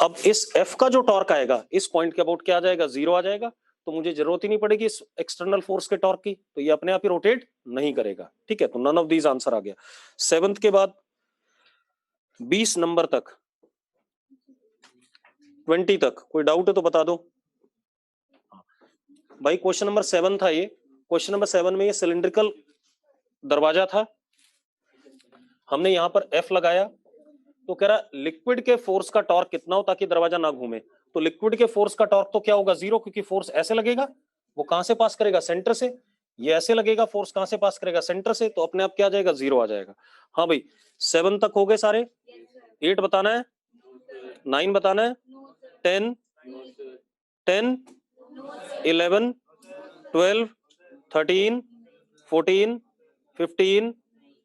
अब इस F का जो टॉर्क आएगा इस पॉइंट के अबाउट क्या आ जाएगा, 0 आ जाएगा, तो मुझे जरूरत ही नहीं पड़ेगी इस एक्सटर्नल फोर्स के टॉर्क की, तो ये अपने आप ही रोटेट नहीं करेगा। ठीक है, तो नन ऑफ दीज आंसर आ गया। 7th के बाद 20 नंबर तक 20 तक कोई डाउट है तो बता दो भाई। क्वेश्चन नंबर 7 था ये। क्वेश्चन नंबर 7 में ये सिलिंड्रिकल दरवाजा था, हमने यहां पर F लगाया, तो कह रहा लिक्विड के फोर्स का टॉर्क कितना हो ताकि दरवाजा ना घूमे। तो लिक्विड के फोर्स का टॉर्क तो क्या होगा, 0, क्योंकि फोर्स ऐसे लगेगा, वो कहां से पास करेगा, सेंटर से। ये ऐसे लगेगा, फोर्स कहां से पास करेगा, सेंटर से, तो अपने आप क्या आ जाएगा, 0 आ जाएगा। हाँ भाई 7 तक हो गए सारे। 8 बताना है, 9 बताना है, 10 10 11 12 13 14 15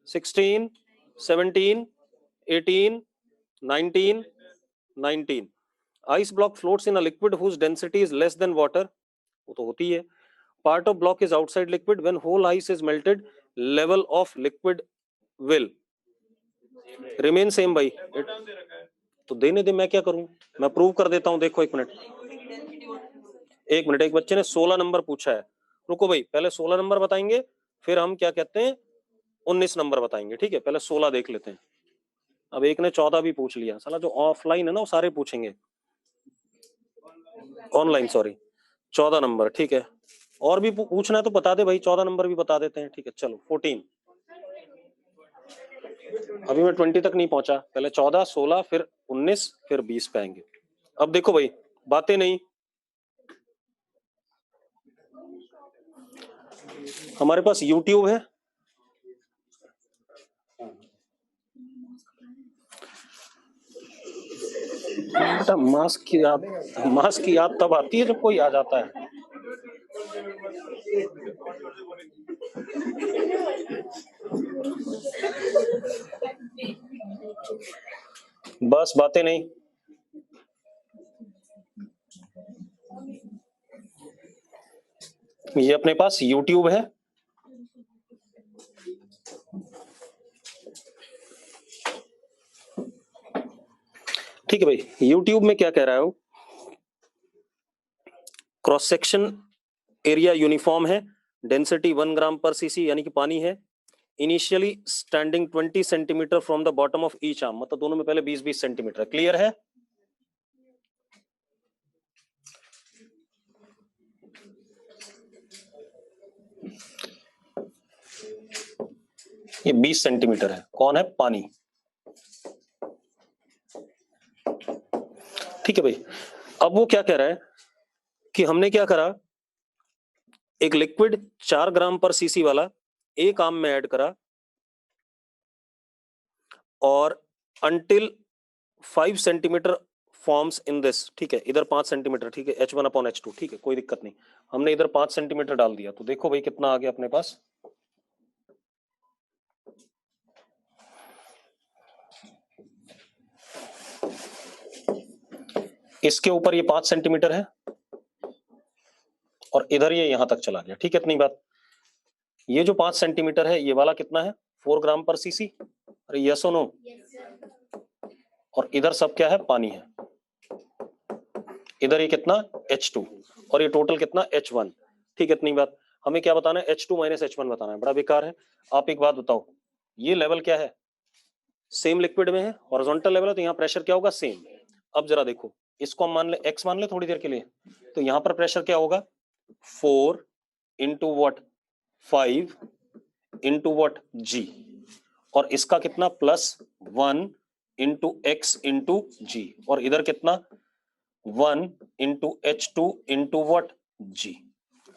16 17 18 19 19। Ice block floats in a liquid whose density is less than water, वो तो होती है। Part of block is outside liquid. When whole ice is melted, level of liquid will remain same भाई। तो देने दे, मैं क्या करूं, मैं प्रूव कर देता हूं। देखो एक मिनट, एक बच्चे ने 16 नंबर पूछा है, रुको भाई, पहले 16 नंबर बताएंगे, फिर हम क्या कहते हैं 19 नंबर बताएंगे। ठीक है, पहले 16 देख लेते हैं। अब एक ने 14 भी पूछ लिया, साला जो ऑफलाइन है ना वो सारे पूछेंगे, ऑनलाइन सॉरी। 14 नंबर, ठीक है, और भी पूछना है तो बता दे भाई, 14 नंबर भी बता देते हैं। ठीक है चलो 14। अभी मैं 20 तक नहीं पहुंचा, पहले 14 16 फिर 19 फिर 20 पे आएंगे। अब देखो भाई, बातें नहीं, हमारे पास YouTube है, बेटा मास्क की याद तब आती है जब कोई आ जाता है। बस बातें नहीं, ये अपने पास YouTube है, ठीक है भाई। YouTube में क्या कह रहा है वो, क्रॉस सेक्शन एरिया यूनिफॉर्म है, डेंसिटी 1 ग्राम पर सीसी यानी कि पानी है, initially standing 20 centimetre from the bottom of each arm, मतलब दोनों में पहले 20-20 सेंटीमीटर। क्लियर है? ये 20 सेंटीमीटर है, कौन है, पानी। ठीक है भाई, अब वो क्या कह रहा है कि हमने क्या करा, एक लिक्विड 4 ग्राम पर सीसी वाला एक आर्म में ऐड करा, और until 5 centimetre forms in this, ठीक है, इधर 5 सेंटीमीटर, ठीक है, H1/H2, ठीक है, कोई दिक्कत नहीं, हमने इधर 5 सेंटीमीटर डाल दिया, तो देखो भाई कितना आ गया अपने पास, इसके ऊपर ये 5 सेंटीमीटर है और इधर ये यहां तक चला गया। ठीक है, इतनी बात। ये जो 5 सेंटीमीटर है ये वाला कितना है, 4 ग्राम पर सीसी, अरे यस और नो, और इधर सब क्या है, पानी है, इधर ये कितना H2 और ये टोटल कितना H1। ठीक है, इतनी बात। हमें क्या बताना है, H2 - H1 बताना है, बड़ा बेकार है। आप एक बात बताओ, ये लेवल क्या है, सेम लिक्विड में है, हॉरिजॉन्टल लेवल है, तो यहाँ प्रेशर क्या होगा, सेम। अब जरा देखो, इसको हम मान ले x मान ले थोड़ी देर के लिए, तो यहाँ पर प्रेशर क्या होगा, 4 into what 5 into what g, और इसका कितना +1 इंटू x इंटू g, और इधर कितना 1 into H2 into what g।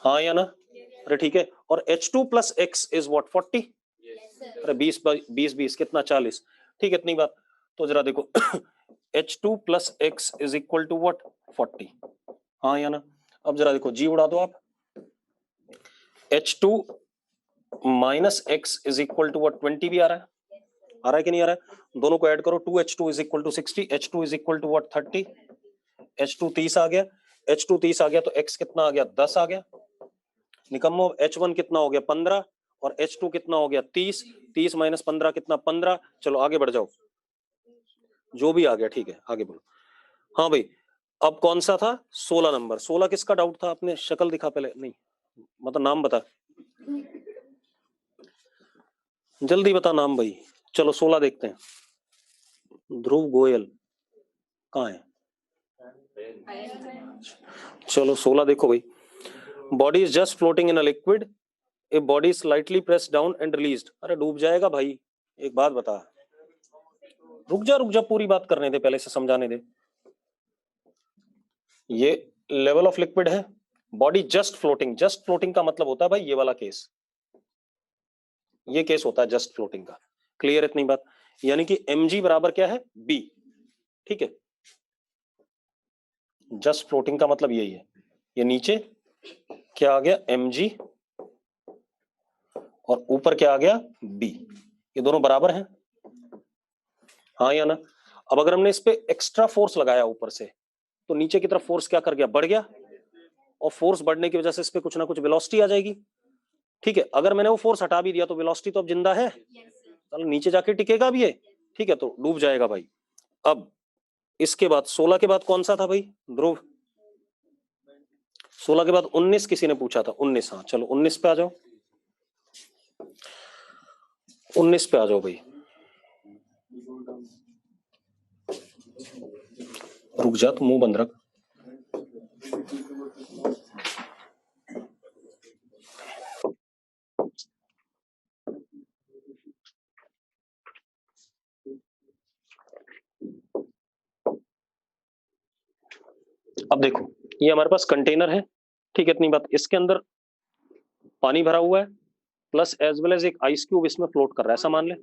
हाँ या ना, अरे ठीक है, और H2 + x इज वॉट 40, अरे 20 कितना 40। ठीक है, इतनी बात। तो जरा देखो H2 + x is equal to what 40, हाँ या ना। अब जरा देखो g उड़ा दो आप, H2 - x is equal to what 20 भी आ रहा है कि नहीं आ रहा है, दोनों को ऐड करो, 2H2 is equal to 60, H2 is equal to what 30, H2 30 आ गया, H2 30 आ गया, तो x कितना आ गया 10 आ गया, निकम्मो H1 कितना हो गया 15, और H2 कितना हो गया 30, 30 - 15 कितना 15। चलो आगे बढ़ जाओ, जो भी आ गया ठीक है, आगे बोलो। हाँ भाई, अब कौन सा था? 16 नंबर। 16 किसका डाउट था? आपने शक्ल दिखा पहले, नहीं मतलब नाम बता, जल्दी बता नाम भाई। चलो 16 देखते हैं। ध्रुव गोयल कहाँ है? चलो 16 देखो भाई। Body is just floating in a liquid, a body slightly press down and released. अरे डूब जाएगा भाई। एक बात बता, रुक जा, पूरी बात करने दे, पहले से समझाने दे। ये लेवल ऑफ लिक्विड है, body just floating. Just floating का मतलब होता है भाई ये वाला केस, ये केस होता है जस्ट फ्लोटिंग का। क्लियर इतनी बात? यानी कि mg बराबर क्या है? b। ठीक है, जस्ट फ्लोटिंग का मतलब यही है। ये नीचे क्या आ गया? mg, और ऊपर क्या आ गया? b। ये दोनों बराबर हैं, हाँ या ना? अब अगर हमने इस पे एक्स्ट्रा फोर्स लगाया ऊपर से, तो नीचे की तरफ फोर्स क्या कर गया? बढ़ गया, और फोर्स बढ़ने की वजह से इस पे कुछ ना कुछ वेलोसिटी आ जाएगी। ठीक है, अगर मैंने वो फोर्स हटा भी दिया तो वेलोसिटी तो अब जिंदा है, चलो नीचे जाके टिकेगा भी है। ठीक है, तो डूब जाएगा भाई। अब इसके बाद 16 के बाद कौन सा था भाई ध्रुव? 16 के बाद 19 किसी ने पूछा था, 19। हाँ चलो 19 पे आ जाओ, 19 पे आ जाओ भाई। रुक जा, तू मुंह बंद रख। अब देखो, ये हमारे पास कंटेनर है, ठीक है, इतनी बात। इसके अंदर पानी भरा हुआ है, प्लस एज वेल एज एक आइस क्यूब इसमें फ्लोट कर रहा है, ऐसा मान ले।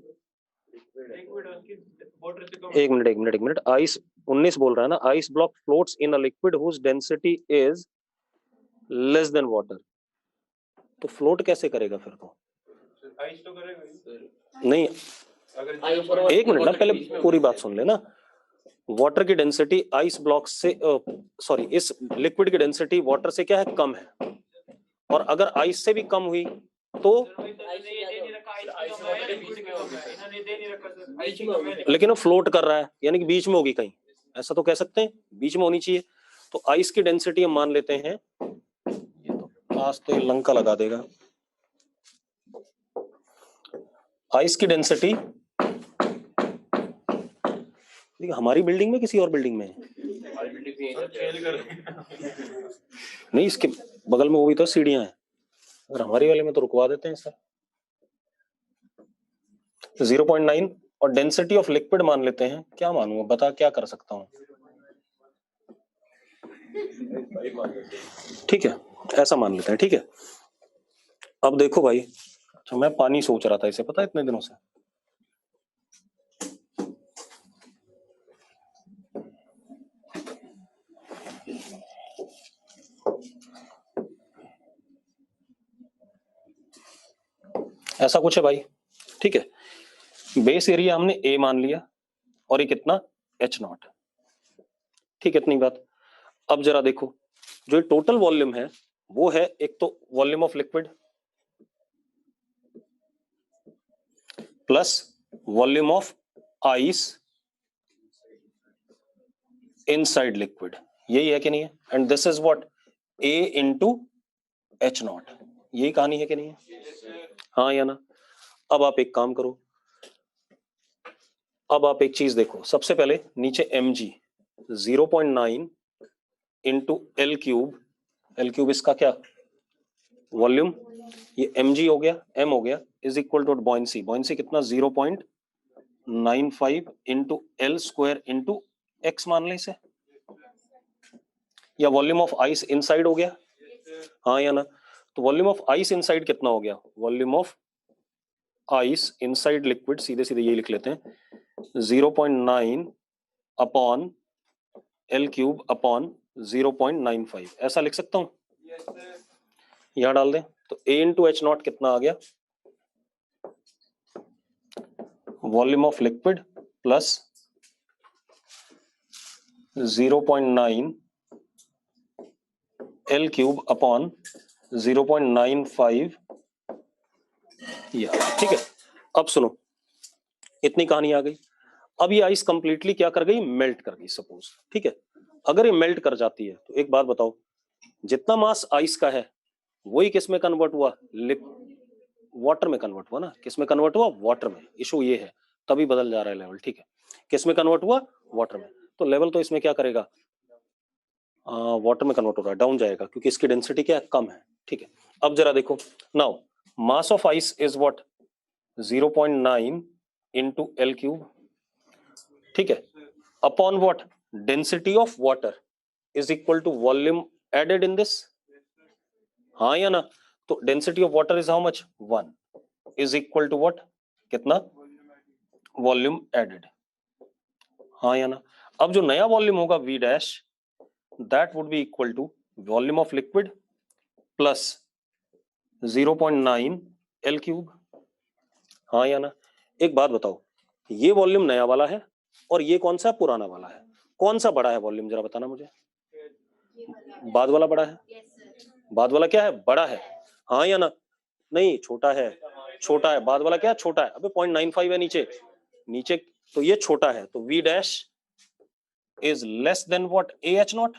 एक मिनट, आइस 19 बोल रहा है ना, ice block floats in a liquid whose density is less than water. तो फ्लोट कैसे करेगा फिर? तो आइस तो करेगा नहीं, एक मिनट ना, पहले पूरी बात सुन लेना। वाटर की डेंसिटी आइस ब्लॉक से सॉरी इस लिक्विड की डेंसिटी वाटर से क्या है? कम है। और अगर आइस से भी कम हुई तो, लेकिन वो फ्लोट कर रहा है, यानी कि बीच में होगी कहीं, ऐसा तो कह सकते हैं, बीच में होनी चाहिए। तो आइस की डेंसिटी हम मान लेते हैं, आज तो ये लंका लगा देगा। आइस की डेंसिटी हमारी बिल्डिंग में किसी और बिल्डिंग में नहीं, इसके बगल में वो भी तो सीढ़ियां हैं, अगर हमारी वाले में तो रुकवा देते हैं सर। 0.9 और डेंसिटी ऑफ लिक्विड मान लेते हैं। क्या मानूं, बता क्या कर सकता हूं? ठीक है, ऐसा मान लेते हैं। ठीक है, अब देखो भाई, अच्छा मैं पानी सोच रहा था इसे, पता है इतने दिनों से। ऐसा कुछ है भाई, ठीक है। बेस एरिया हमने ए मान लिया, और ये कितना? H0। ठीक है, इतनी बात। अब जरा देखो, जो टोटल वॉल्यूम है वो है, एक तो volume of liquid plus volume of ice inside liquid, यही है कि नहीं है? And this is what? A into H0। यही कहानी है कि नहीं है? हाँ या ना? अब आप एक काम करो, अब आप एक चीज देखो, सबसे पहले नीचे mg 0.9 into L cube, L cube इसका क्या? वॉल्यूम। ये mg हो गया, m हो गया, is equal to buoyancy. Buoyancy कितना? 0.95 into L square into X मान ले इसे, या वॉल्यूम ऑफ आइस इनसाइड हो गया, हाँ या ना? तो वॉल्यूम ऑफ आइस इनसाइड कितना हो गया? Volume of ice inside liquid, सीधे सीधे ये लिख लेते हैं, 0.9 अपॉन एल क्यूब अपॉन 0.95, ऐसा लिख सकता हूं? यहां डाल दें तो A इंटू H0 कितना आ गया? Volume of liquid plus 0.9 L cube upon 0.95 या, ठीक है। अब सुनो, इतनी कहानी आ गई। अब ये आइस कंप्लीटली क्या कर गई? मेल्ट कर गई सपोज, ठीक है। अगर ये मेल्ट कर जाती है तो एक बात बताओ, जितना मास आइस का है वही किस में कन्वर्ट हुआ, वाटर में कन्वर्ट हुआ ना, किस में कन्वर्ट हुआ, वाटर में। इशू ये है, तभी बदल जा रहा है लेवल, ठीक है। किस में कन्वर्ट हुआ, वाटर में, तो लेवल तो इसमें क्या करेगा, वाटर में कन्वर्ट हो रहा है, डाउन जाएगा क्योंकि इसकी डेंसिटी क्या है, कम है, ठीक है। अब जरा देखो, now mass of ice is what, 0.9 into L cube, ठीक है, upon what, density of water is equal to volume added in this, हाँ या ना। तो density of water is how much, 1 is equal to what, कितना, volume added, हाँ या ना। अब जो नया वॉल्यूम होगा V dash, that would be equal to volume of liquid plus 0.9 L cube, हाँ या ना। एक बात बताओ, ये वॉल्यूम नया वाला है और ये कौन सा पुराना वाला है, कौन सा बड़ा है वॉल्यूम, जरा बताना मुझे। बाद वाला बड़ा है, बाद वाला क्या है, बड़ा है, हाँ या ना। नहीं, छोटा है, छोटा है, बाद वाला क्या है, छोटा है। अबे 0.95 है नीचे, नीचे तो ये छोटा है, तो V dash is less then what, AH0।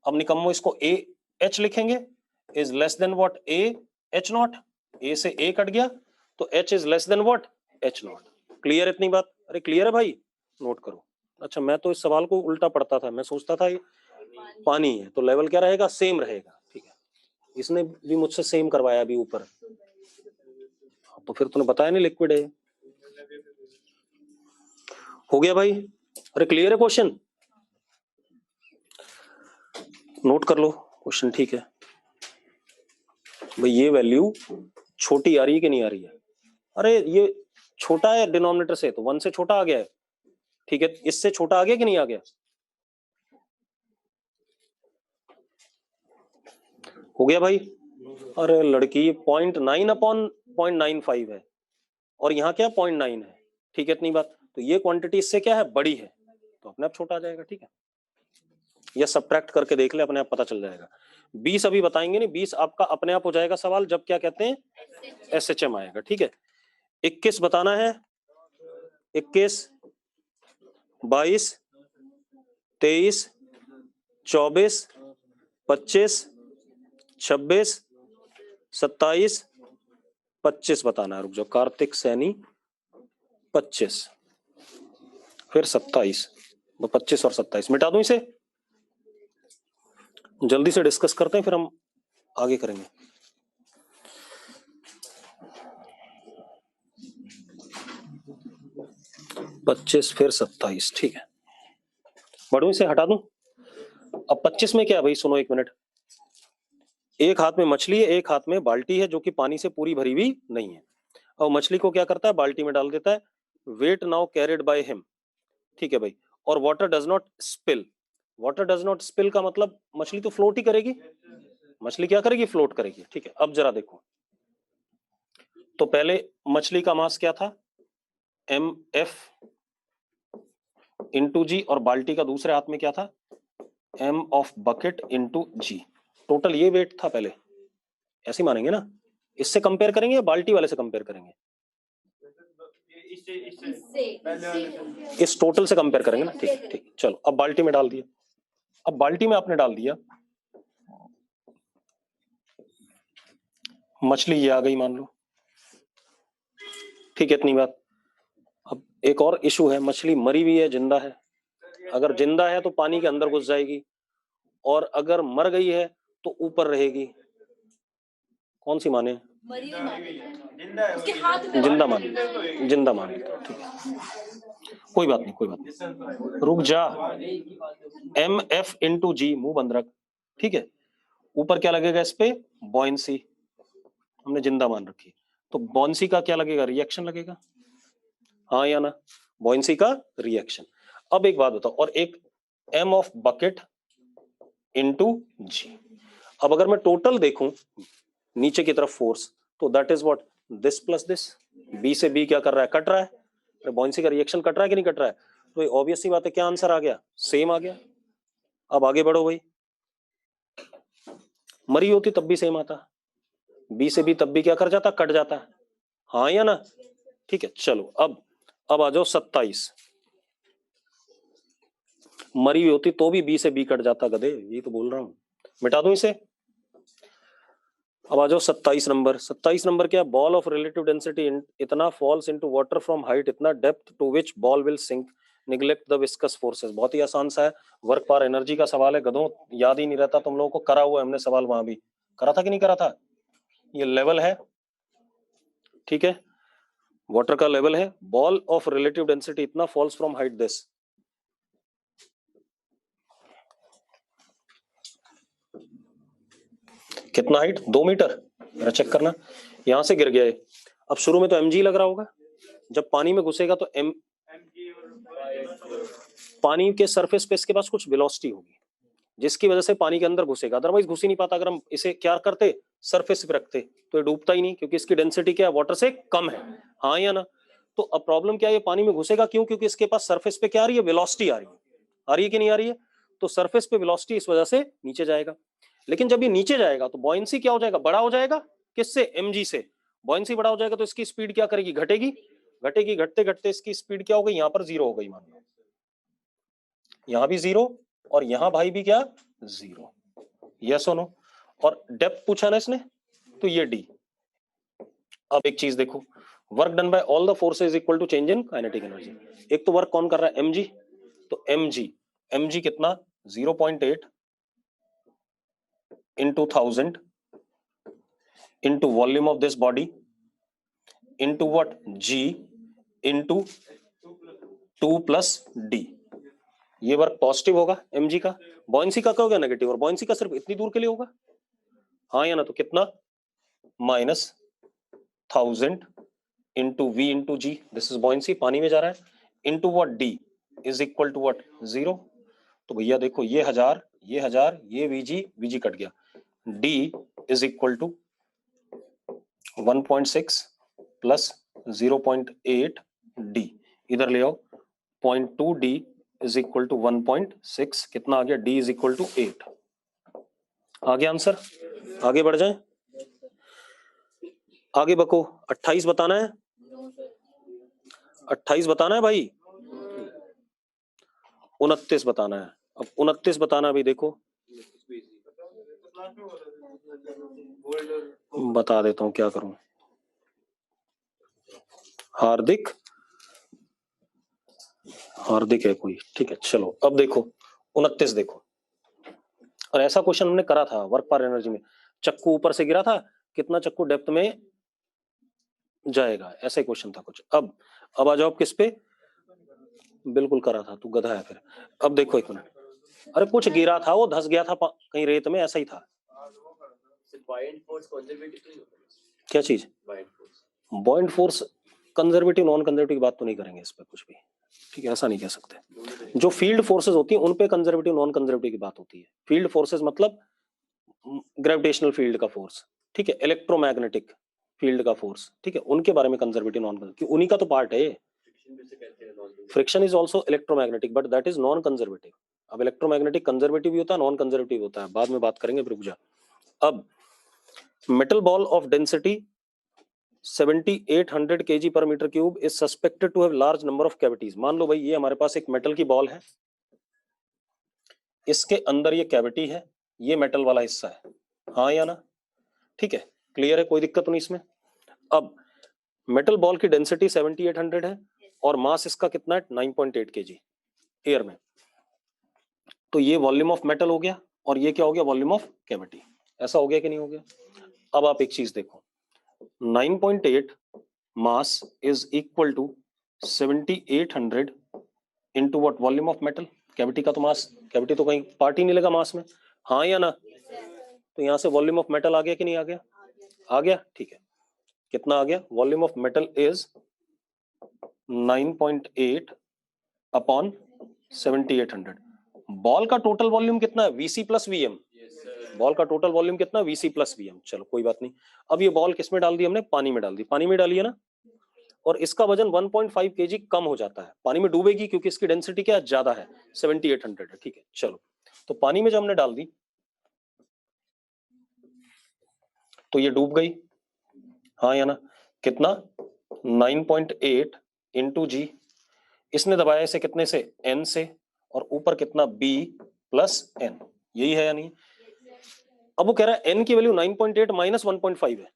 अब निकम्मो इसको AH लिखेंगे, is less then what, AH0। A से A कट गया तो H is less then what, H0। Clear इतनी बात, अरे क्लियर है भाई, नोट करो। अच्छा, मैं तो इस सवाल को उल्टा पढ़ता था, मैं सोचता था ये पानी है तो लेवल क्या रहेगा, सेम रहेगा, ठीक है। इसने भी मुझसे सेम करवाया अभी ऊपर, तो फिर तूने बताया नहीं लिक्विड है। हो गया भाई, अरे क्लियर है क्वेश्चन, नोट कर लो क्वेश्चन, ठीक है भाई। ये वैल्यू छोटी आ रही है कि नहीं आ रही है, अरे ये छोटा है डिनोमिनेटर से, तो 1 से छोटा आ गया है, ठीक है। इससे छोटा आ गया कि नहीं आ गया, हो गया भाई। अरे लड़की, 0.9 अपॉन 0.95 है और यहाँ क्या 0.9 है, ठीक है इतनी बात। तो ये क्वांटिटी इससे क्या है, बड़ी है, तो अपने आप छोटा आ जाएगा, ठीक है। ये सब्ट्रैक्ट करके देख ले, अपने आप पता चल जाएगा। 20 अभी बताएंगे नहीं, 20 आपका अपने आप हो जाएगा सवाल जब क्या कहते हैं, SHM आएगा, ठीक है। 21 बताना है, 21, 22, 23, 24, 25, 26, 27, 25 बताना है। रुक जाओ, कार्तिक सैनी 25, फिर 27, 25 और 27 मिटा दूं इसे, जल्दी से डिस्कस करते हैं फिर हम आगे करेंगे। पच्चीस फिर 27, ठीक है, बढ़ू इसे हटा दूं। अब 25 में क्या है भाई, सुनो एक मिनट, एक हाथ में मछली है, एक हाथ में बाल्टी है जो कि पानी से पूरी भरी हुई नहीं है। और मछली को क्या करता है, बाल्टी में डाल देता है, weight now carried by him, ठीक है भाई। और water does not spill, water does not spill का मतलब मछली तो फ्लोट ही करेगी, मछली क्या करेगी, फ्लोट करेगी, ठीक है। अब जरा देखो, तो पहले मछली का मास क्या था, MF इंटू जी, और बाल्टी का दूसरे हाथ में क्या था, M of bucket into g. Total ये वेट था पहले, ऐसे मानेंगे ना, इससे कंपेयर करेंगे या बाल्टी वाले से कंपेयर करेंगे, इस टोटल से कंपेयर करेंगे ना, ठीक ठीक। चलो अब बाल्टी में डाल दिया, अब बाल्टी में आपने डाल दिया मछली, ये आ गई मान लो, ठीक है इतनी बात। अब एक और इशू है, मछली मरी हुई है, जिंदा है, अगर जिंदा है तो पानी के अंदर घुस जाएगी, और अगर मर गई है तो ऊपर रहेगी, कौन सी माने, जिंदा मान ली, जिंदा मान ली, ठीक है, कोई बात नहीं, कोई बात नहीं, रुक जा। MF इंटू जी, मुंह बंद रख, ठीक है। ऊपर क्या लगेगा इस पे, बॉयंसी, हमने जिंदा मान रखी, तो बॉयंसी का क्या लगेगा, रिएक्शन लगेगा, हाँ या ना, बॉयंसी का रिएक्शन। अब एक बात बताओ, और एक M ऑफ बकेट इंटू जी। अब अगर मैं टोटल देखूं नीचे की तरफ फोर्स, तो that is what, this plus this, B से बी क्या कर रहा है, कट रहा है, बॉयंसी का रिएक्शन कट रहा है कि नहीं कट रहा है, तो ऑब्वियस सी बात है, क्या आंसर आ गया, सेम आ गया। अब आगे बढ़ो भाई, मरी होती तब भी सेम आता, बी से बी तब भी क्या कर जाता, कट जाता, हाँ या ना, ठीक है। चलो अब आ जाओ 27, मरी हुई होती तो भी बी से बी कट जाता गधे, यही तो बोल रहा हूँ। मिटा दूं इसे। अब आ जाओ 27 नंबर। 27 नंबर क्या, बॉल ऑफ रिलेटिव डेंसिटी इतना falls into water from height इतना depth to which ball will sink neglect the viscous forces. बहुत ही आसान सा है, वर्क पर एनर्जी का सवाल है गधों, याद ही नहीं रहता तुम लोगों को, करा हुआ है हमने सवाल, वहां भी करा था कि नहीं करा था। ये लेवल है, ठीक है, वाटर का लेवल है, बॉल ऑफ रिलेटिव डेंसिटी इतना फॉल्स फ्रॉम हाइट दिस, कितना हाइट, 2 मीटर, मेरा चेक करना, यहां से गिर गया है। अब शुरू में तो mg लग रहा होगा, जब पानी में घुसेगा तो पानी के सरफेस पे इसके पास कुछ वेलोसिटी होगी जिसकी वजह से पानी के अंदर घुसेगा, अदरवाइज घुस ही नहीं पाता। अगर हम इसे क्या करते, सरफेस पे रखते, तो ये डूबता ही नहीं, क्योंकि इसकी डेंसिटी क्या है, वाटर से कम है, हाँ या ना। तो अब प्रॉब्लम क्या है, ये पानी में घुसेगा क्यों, क्योंकि इसके पास सरफेस पे क्या आ रही है, वेलोसिटी आ रही है कि नहीं आ रही है। तो सरफेस पे वेलोसिटी इस वजह से नीचे जाएगा। लेकिन जब ये नीचे जाएगा तो बॉयंसी क्या हो जाएगा, बड़ा हो जाएगा, किससे, mg से। बॉयंसी बड़ा हो जाएगा तो इसकी स्पीड क्या करेगी, घटेगी, घटेगी, घटते घटते इसकी स्पीड क्या हो गई, यहां पर 0 हो गई, मान लो यहां भी 0 और यहां भाई भी क्या, 0, यस और नो। और डेप्थ पूछा ना इसने, तो ये d। अब एक चीज देखो, work done by all the forces equal to change in kinetic energy. एक तो वर्क कौन कर रहा है, mg, तो mg कितना, 0.8 into 1000 into volume of this body into what, g into 2 plus d। ये वर्क पॉजिटिव होगा mg का, बॉयंसी का क्या होगा, नेगेटिव, और बॉयंसी का सिर्फ इतनी दूर के लिए होगा, हाँ या ना। तो कितना, -1000 into v into g, this is buoyancy, पानी में जा रहा है, into what, d is equal to what, 0। तो भैया देखो, ये 1000, ये 1000, ये vg कट गया, d is equal to 1.6 plus 0.8 d, इधर ले आओ, 0.2 d इज इक्वल टू 1.6, कितना आ गया, d इज इक्वल टू 8। आ गया आंसर, आगे बढ़ जाए, आगे बको। 28 बताना है, 28 बताना है भाई, 29 बताना है। अब 29 बताना भी, देखो बता देता हूं क्या करूं, हार्दिक है कोई, ठीक है चलो। अब देखो 29 देखो, और ऐसा क्वेश्चन हमने करा था वर्क पर एनर्जी में, चक्कू ऊपर से गिरा था, कितना चक्कू डेप्थ में जाएगा, ऐसा ही क्वेश्चन था कुछ। अब आ जाओ किस पे, बिल्कुल करा था, तू गधा है फिर। अब देखो एक मिनट, अरे कुछ गिरा था, वो धस गया था कहीं रेत में, ऐसा ही था। क्या चीज, बॉइंट फोर्स कंजर्वेटिव नॉन कंजर्वेटिव की बात तो नहीं करेंगे इस पे कुछ भी, ठीक है, ऐसा नहीं कह सकते। जो फील्ड फोर्सेस होती है उन पे कंजर्वेटिव नॉन कंजर्वेटिव की बात होती है। फील्ड फोर्सेस मतलब ग्रेविटेशनल फील्ड का फोर्स, ठीक है, इलेक्ट्रोमैग्नेटिक फील्ड का फोर्स, ठीक है, उनके बारे में कंजर्वेटिव नॉन कंजर्वेटिव, उन्हीं का तो पार्ट है। Friction is also electromagnetic but that is non conservative. अब इलेक्ट्रोमैग्नेटिक कंजर्वेटिव भी होता है, नॉन कंजर्वेटिव होता है, बाद में बात करेंगे, रुक जा। अब metal ball of density 7800 kg per meter cube is suspected to have large number of cavities। मान लो भाई ये हमारे पास एक मेटल की बॉल है, इसके अंदर ये कैविटी है, ये मेटल वाला हिस्सा है, हाँ या ना, ठीक है, क्लियर है, कोई दिक्कत तो नहीं इसमें। अब मेटल बॉल की डेंसिटी 7800 है और मास इसका कितना है, 9.8 kg एयर में। तो ये वॉल्यूम ऑफ मेटल हो गया और ये क्या हो गया, वॉल्यूम ऑफ कैविटी। ऐसा हो गया कि नहीं हो गया। अब आप एक चीज देखो, 9.8 mass is equal to 7800 into what, volume of metal. Cavity का तो मास, कैविटी तो कहीं पार्ट ही नहीं लगा मास में, हाँ या ना। तो यहां से वॉल्यूम ऑफ मेटल आ गया कि नहीं आ गया, आ गया, ठीक है। कितना आ गया, volume of metal is 9.8 upon 7800। Ball का टोटल वॉल्यूम कितना है, वीसी प्लस वीएम, बॉल का टोटल वॉल्यूम कितना, वीसी प्लस वीएम। चलो कोई बात नहीं। अब ये बॉल किसमें डाल दी हमने, पानी में डाल दी, पानी में डाली है ना, और इसका वजन 1.5 kg कम हो जाता है, पानी में डूबेगी क्योंकि इसकी डेंसिटी क्या ज्यादा है, 7800 है, ठीक है चलो। तो पानी में जब हमने डाल दी तो ये डूब गई, हाँ या ना। कितना, 9.8 इंटू जी, इसने दबाया इसे कितने से, n से, और ऊपर कितना b प्लस n, यही है या नहीं? अब वो कह रहा है n की वैल्यू 9.8 माइनस 1.5 है,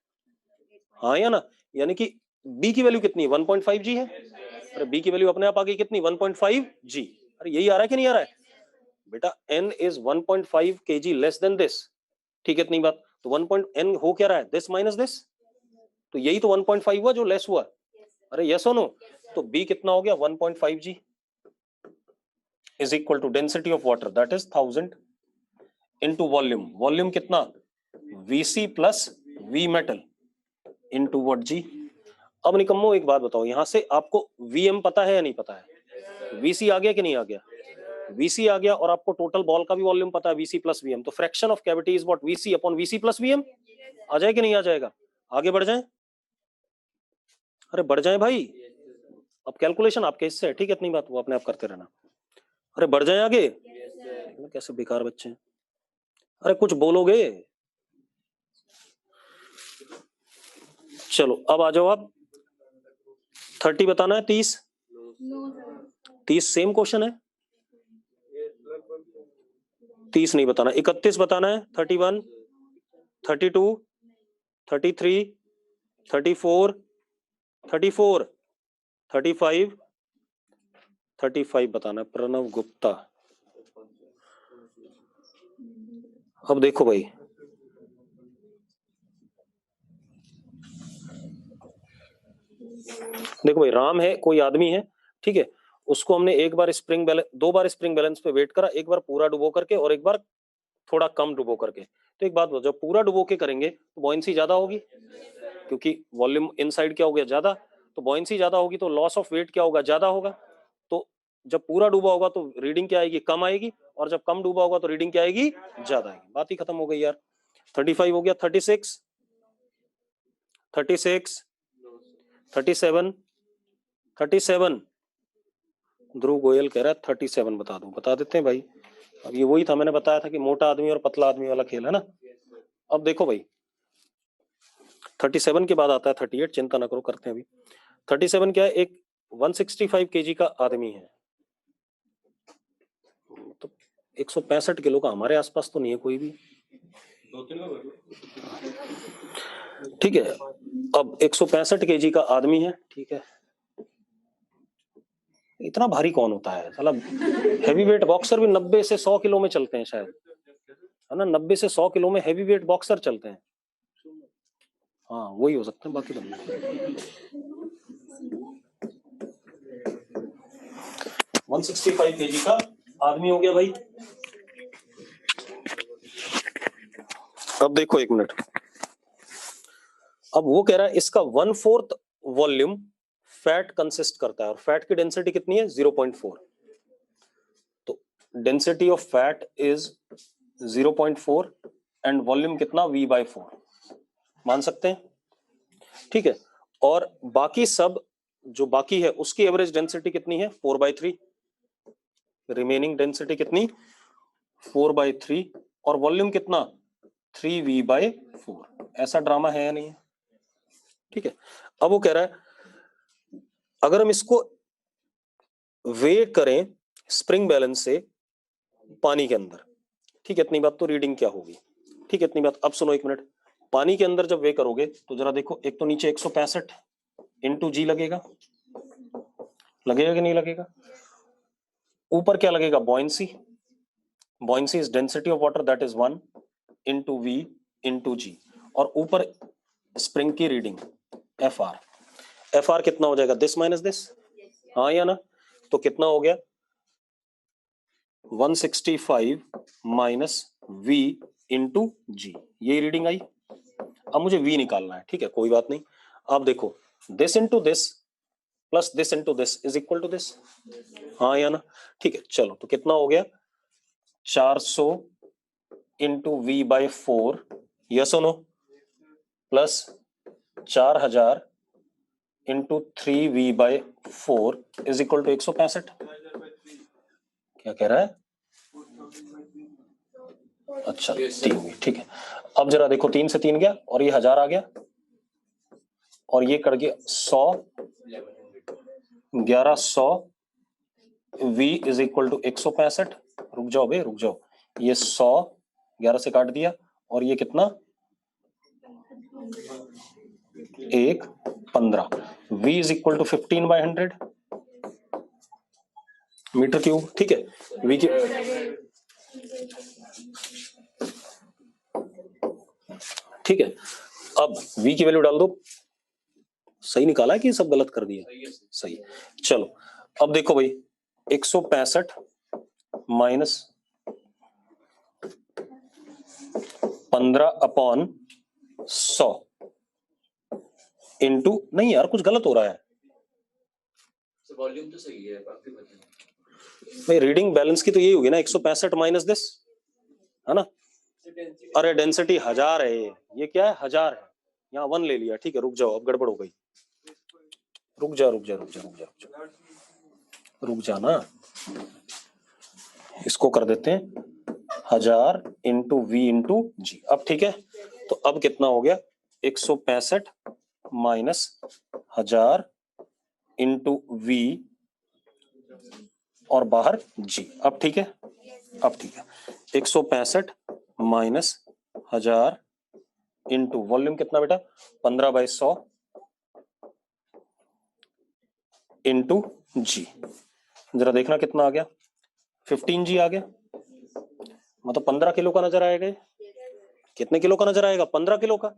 हाँ या ना? यानी कि b की वैल्यू कितनी है? 1.5 g है। अरे b की वैल्यू अपने आप आ गई कितनी? 1.5 g। अरे यही आ रहा है कि नहीं आ रहा है बेटा? n is 1.5 kg less than this, ठीक है इतनी बात। तो 1. n हो क्या रहा है? दिस माइनस दिस, तो यही तो 1.5 हुआ जो लेस हुआ। अरे यस और नो? तो b कितना हो गया? 1.5 g is equal to density of water that is 1000 into volume, volume कितना? Vc plus V metal into what g. अब निकम्मो एक बात बताओ, यहां से आपको Vm पता है या नहीं पता है? Vc आ गया कि नहीं आ गया? Vc आ गया, और आपको टोटल बॉल का भी वॉल्यूम पता है Vc प्लस Vm, तो fraction of cavity is what? Vc upon Vc plus Vm। आ जाए कि नहीं आ जाएगा? आगे बढ़ जाए? अरे बढ़ जाए भाई, अब कैलकुलेशन आपके हिस्से है, ठीक है इतनी बात, वो अपने आप करते रहना। अरे बढ़ जाए आगे, कैसे बेकार बच्चे हैं। अरे कुछ बोलोगे? चलो अब आ जाओ आप, 30 बताना है, 30 सेम क्वेश्चन है, 30 नहीं बताना, 31 बताना है, 31, 32, 33, 34, 34, 35, 35 बताना है, प्रणव गुप्ता। अब देखो भाई, देखो भाई, राम है कोई आदमी है, ठीक है, उसको हमने एक बार स्प्रिंग बैलेंस, 2 बार स्प्रिंग बैलेंस पे वेट करा, एक बार पूरा डुबो करके और एक बार थोड़ा कम डुबो करके। तो एक बात बताओ, जब पूरा डुबो के करेंगे तो बॉयंसी ज्यादा होगी, क्योंकि वॉल्यूम इनसाइड क्या हो गया? ज्यादा, तो बॉयंसी ज्यादा होगी तो लॉस ऑफ वेट क्या होगा? ज्यादा होगा। तो जब पूरा डूबा होगा तो रीडिंग क्या आएगी? कम आएगी, और जब कम डूबा होगा तो रीडिंग क्या आएगी? ज्यादा आएगी। बात ही खत्म हो गई यार। 35 हो गया, 36, 36, 37, 37, ध्रुव गोयल कह रहा है 37 बता दूं, बता देते हैं भाई। अब ये वही था, मैंने बताया था कि मोटा आदमी और पतला आदमी वाला खेल है ना। अब देखो भाई, 37 के बाद आता है 38, चिंता ना करो, करते हैं अभी। 37 क्या है? एक 165 kg का आदमी है, तो 165 किलो का हमारे आसपास तो नहीं है कोई भी, ठीक है। अब 165 kg का आदमी है, ठीक है, इतना भारी कौन होता है साला? हैवी वेट बॉक्सर भी 90 से 100 किलो में चलते हैं शायद, है ना? 90 से 100 किलो में हैवी वेट बॉक्सर चलते हैं, हाँ वही हो सकते हैं, बाकी तो नहीं। 165 kg का आदमी हो गया भाई। अब देखो एक मिनट, अब वो कह रहा है इसका 1/4 वॉल्यूम फैट कंसिस्ट करता है, और फैट की डेंसिटी कितनी है? 0.4। तो density of fat is 0.4 and volume कितना? V/4, मान सकते हैं, ठीक है। और बाकी सब जो बाकी है उसकी एवरेज डेंसिटी कितनी है? 4/3। रिमेनिंग डेंसिटी कितनी? 4/3, और वॉल्यूम कितना? 3V/4। ऐसा ड्रामा है या नहीं है? ठीक है। अब वो कह रहा है अगर हम इसको वे करें स्प्रिंग बैलेंस से पानी के अंदर, ठीक है इतनी बात, तो रीडिंग क्या होगी? ठीक है इतनी बात। अब सुनो एक मिनट, पानी के अंदर जब वे करोगे तो जरा देखो, एक तो नीचे 165 इंटू जी लगेगा, लगेगा कि नहीं लगेगा? ऊपर क्या लगेगा? Buoyancy, buoyancy is density of water that is 1 into V into g, और ऊपर स्प्रिंग की रीडिंग FR। FR कितना हो जाएगा? दिस माइनस दिस, हाँ या ना? तो कितना हो गया? 165 माइनस V इंटू जी, ये रीडिंग आई। अब मुझे V निकालना है, ठीक है कोई बात नहीं। आप देखो, this into this plus this into this is equal to this, हाँ या ना? ठीक है चलो, तो कितना हो गया? 400 इंटू V/4, यस और no, plus 4000 into 3V/4 is equal to 165। क्या कह रहा है? अच्छा 3V, ठीक है। अब जरा देखो, 3 से 3 गया और ये 1000 आ गया, और ये कर गया 100, 1100 v इज इक्वल टू 165, रुक जाओ बे रुक जाओ, ये 100 11 से काट दिया, और ये कितना 115, v is equal to 15/100 metre cube. ठीक है, v की ठीक है, अब v की वैल्यू डाल दो। सही निकाला है कि सब गलत कर दिया? सही। चलो अब देखो भाई, 165 माइनस 15/100 इंटू, नहीं यार कुछ गलत हो रहा है वॉल्यूम तो सही है बाकी भाई, रीडिंग बैलेंस की तो यही होगी ना, 165 माइनस दिस, है ना? अरे डेंसिटी 1000 है, ये क्या है 1000 है, यहाँ 1 ले लिया। ठीक है रुक जाओ, अब गड़बड़ हो गई, रुक जा रुक जा रुक जा रुक जा रुक जा रुक जा ना, इसको कर देते हैं 1000 इंटू वी इंटू जी। अब ठीक है, तो अब कितना हो गया 165 माइनस 1000 इंटू वी और बाहर जी। अब ठीक है, अब ठीक है, 165 माइनस 1000 इंटू वॉल्यूम कितना बेटा 15/100 इंटू जी। जरा देखना कितना आ गया, 15 जी आ गया, मतलब 15 किलो का नजर आएगा। कितने किलो का नजर आएगा? 15 किलो का।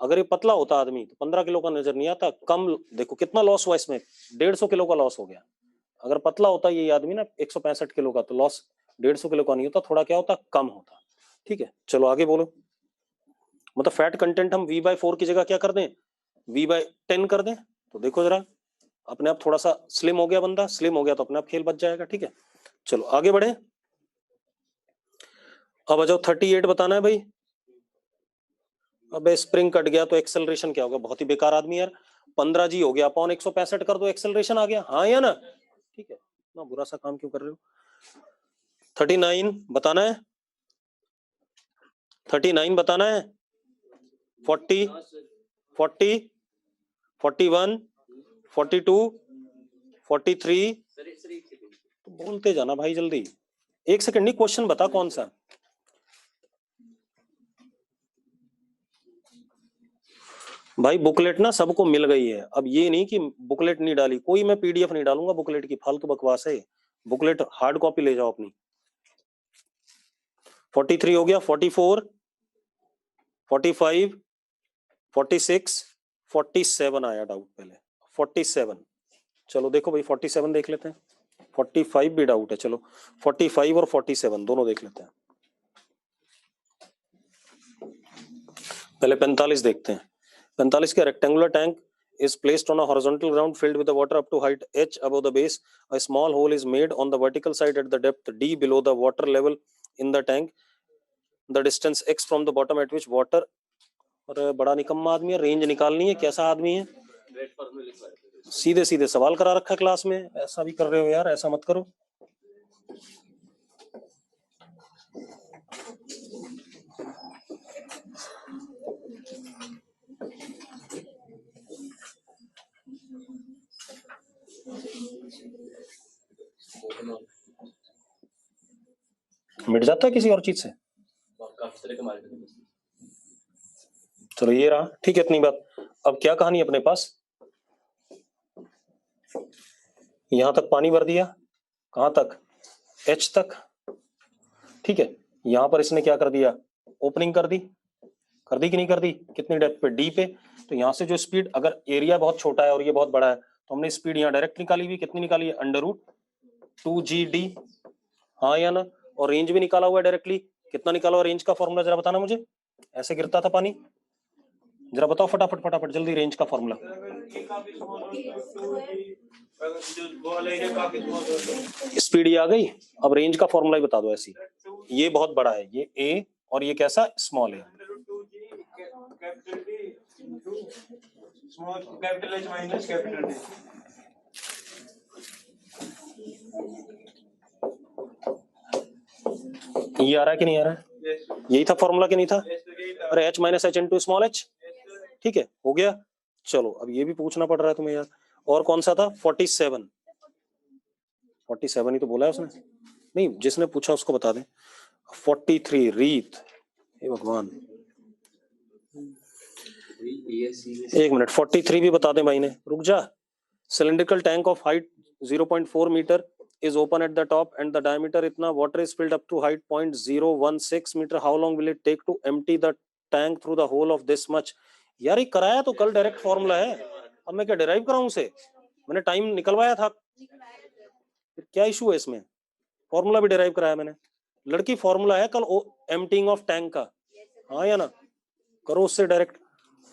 अगर ये पतला होता आदमी तो 15 किलो का नजर नहीं आता। कम देखो कितना लॉस हुआ इसमें, 150 किलो का लॉस हो गया। अगर पतला होता ये आदमी ना 165 किलो का, तो लॉस 150 किलो का नहीं होता, थोड़ा क्या होता कम होता। ठीक है चलो आगे बोलो। मतलब फैट कंटेंट हम V/4 की जगह क्या कर दें, V/10 कर दें। तो देखो जरा, अपने आप थोड़ा सा स्लिम हो गया बंदा, स्लिम हो गया तो अपने आप खेल बच जाएगा। ठीक है चलो आगे बढ़े। अब आ जाओ 38 बताना है भाई। अबे स्प्रिंग कट गया तो एक्सेलरेशन क्या होगा? बहुत ही बेकार आदमी यार। 15 जी हो गया अपॉन 165 कर दो, एक्सेलरेशन आ गया। हाँ या ना? ठीक है, इतना बुरा सा काम क्यों कर रहे हो? 39 बताना है, 39 बताना है, 40 40 41 42 43। तो बोलते जाना भाई जल्दी, 1 सेकंड नहीं, क्वेश्चन बता कौन सा। भाई बुकलेट ना सबको मिल गई है, अब ये नहीं कि बुकलेट नहीं डाली कोई, मैं PDF नहीं डालूंगा बुकलेट की, फालतू बकवास है। बुकलेट हार्ड कॉपी ले जाओ अपनी। 43 हो गया, 44 45 46 47 आया डाउट पहले, 47। चलो देखो भाई 47 देख लेते हैं, 45 भी डाउट है। चलो 45 और 47 दोनों देख लेते हैं। पहले 45 देखते हैं। 45 का rectangular tank is placed on a horizontal ground filled with the water up to height h above the base. A small hole is made on the vertical side at the depth d below the water level in the tank. The distance x from the bottom at which water, और बड़ा निकम्मा आदमी है, range निकालनी है। कैसा आदमी है, सीधे सीधे सवाल करा रखा क्लास में, ऐसा भी कर रहे हो यार, ऐसा मत करो। मिट जाता है किसी और चीज से। चलो ये रहा, ठीक है इतनी बात। अब क्या कहानी अपने पास, यहां तक पानी भर दिया, कहां तक, H तक। ठीक है, यहां पर इसने क्या कर दिया, ओपनिंग कर दी कि नहीं कर दी, कितनी डेप्थ पे, D पे। तो यहां से जो स्पीड, अगर एरिया बहुत छोटा है और ये बहुत बड़ा है, तो हमने स्पीड यहाँ डायरेक्ट निकाली हुई, कितनी निकाली है, √2GD। हाँ या ना? और रेंज भी निकाला हुआ है डायरेक्टली, कितना निकाला हुआ रेंज का फॉर्मूला जरा बताना मुझे। ऐसे गिरता था पानी, जरा बताओ फटाफट फटाफट जल्दी रेंज का फॉर्मूला। स्पीड ये आ गई, अब रेंज का फॉर्मूला ही बता दो ऐसी। ये बहुत बड़ा है, ये A और ये कैसा स्मॉल है, ये आ रहा है कि नहीं आ रहा है? यही था फॉर्मूला कि नहीं था? अरे H - H × स्मॉल h। ठीक है हो गया। चलो अब ये भी पूछना पड़ रहा है तुम्हें यार, और कौन सा था, 47। 47 ही तो बोला है उसने, नहीं जिसने पूछा उसको बता दें। 43 रीत, हे भगवान, एक मिनट, 43 भी बता दें भाई ने, रुक जा। Cylindrical tank of height 0.4 metre is open at the top and the diameter इतना, water is filled up to height 0.016 meter. How long will it take to empty the tank through the hole of this much? यार ये कराया तो कल direct formula है, अब मैं क्या डिराइव कराऊं उसे, मैंने टाइम निकलवाया था, फिर क्या इशू है इसमें, फॉर्मूला भी डिराइव कराया मैंने, लड़की फॉर्मूला है कल एम्प्टिंग ऑफ टैंक का, हाँ या ना, करो उससे डायरेक्ट।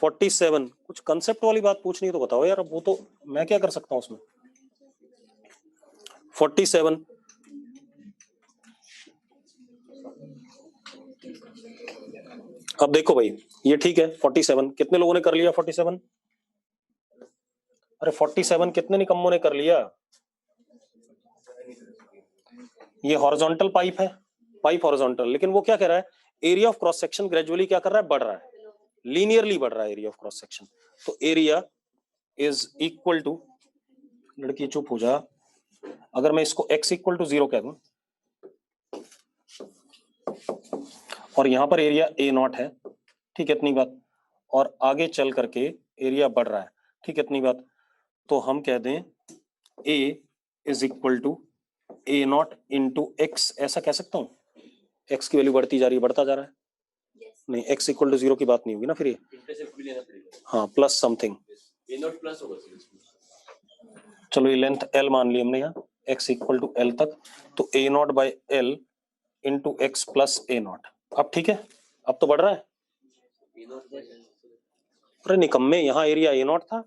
47 कुछ कंसेप्ट वाली बात पूछनी तो बताओ यार, अब वो तो मैं क्या कर सकता हूँ उसमें। 47 अब देखो भाई ये ठीक है, 47 कितने लोगों ने कर लिया 47? अरे 47 कितने निकम्मों ने कर लिया? ये हॉरिजॉन्टल पाइप है, पाइप हॉरिजॉन्टल, लेकिन वो क्या कह रहा है, area of cross section gradually क्या कर रहा है, बढ़ रहा है, लीनियरली बढ़ रहा है एरिया ऑफ क्रॉस सेक्शन। तो एरिया इज इक्वल टू, लड़की चुप हो जा, अगर मैं इसको x इक्वल टू 0 कह दूं और यहां पर एरिया A0 है, ठीक है इतनी बात, और आगे चल करके एरिया बढ़ रहा है, ठीक है इतनी बात, तो हम कह दें A is equal to A0 into x, ऐसा कह सकता हूं, x की वैल्यू बढ़ती जा रही है, बढ़ता जा रहा है, नहीं x इक्वल टू 0 की बात नहीं होगी ना फिर ये, हाँ प्लस समथिंग, चलो ये लेंथ L मान ली हमने यहाँ, x इक्वल टू L तक, तो A0 by L into x plus A0, अब ठीक है, अब तो बढ़ रहा है, अरे निकम्मे यहाँ एरिया A0 था,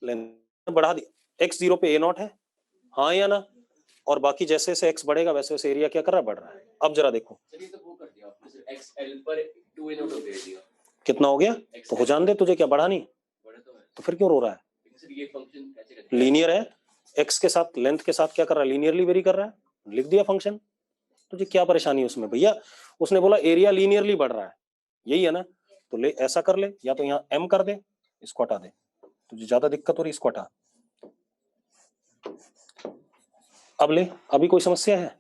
लेंथ बढ़ा दी, x0 पे A0 है, हाँ या ना, और बाकी जैसे जैसे x बढ़ेगा वैसे वैसे एरिया क्या कर रहा है, बढ़ रहा है। अब जरा देखो कितना हो गया, तो हो जान दे, तुझे क्या बढ़ा नहीं, तो फिर क्यों रो रहा है, लीनियर है, x के साथ लेंथ के साथ क्या कर रहा है, लीनियरली वेरी कर रहा है, लिख दिया फंक्शन, तुझे क्या परेशानी है उसमें भैया, उसने बोला एरिया लीनियरली बढ़ रहा है, यही है ना, तो ले ऐसा कर ले, या तो यहाँ m कर दे, इसको हटा दे, तुझे ज्यादा दिक्कत हो रही, इसको हटा, अब ले, अभी कोई समस्या है,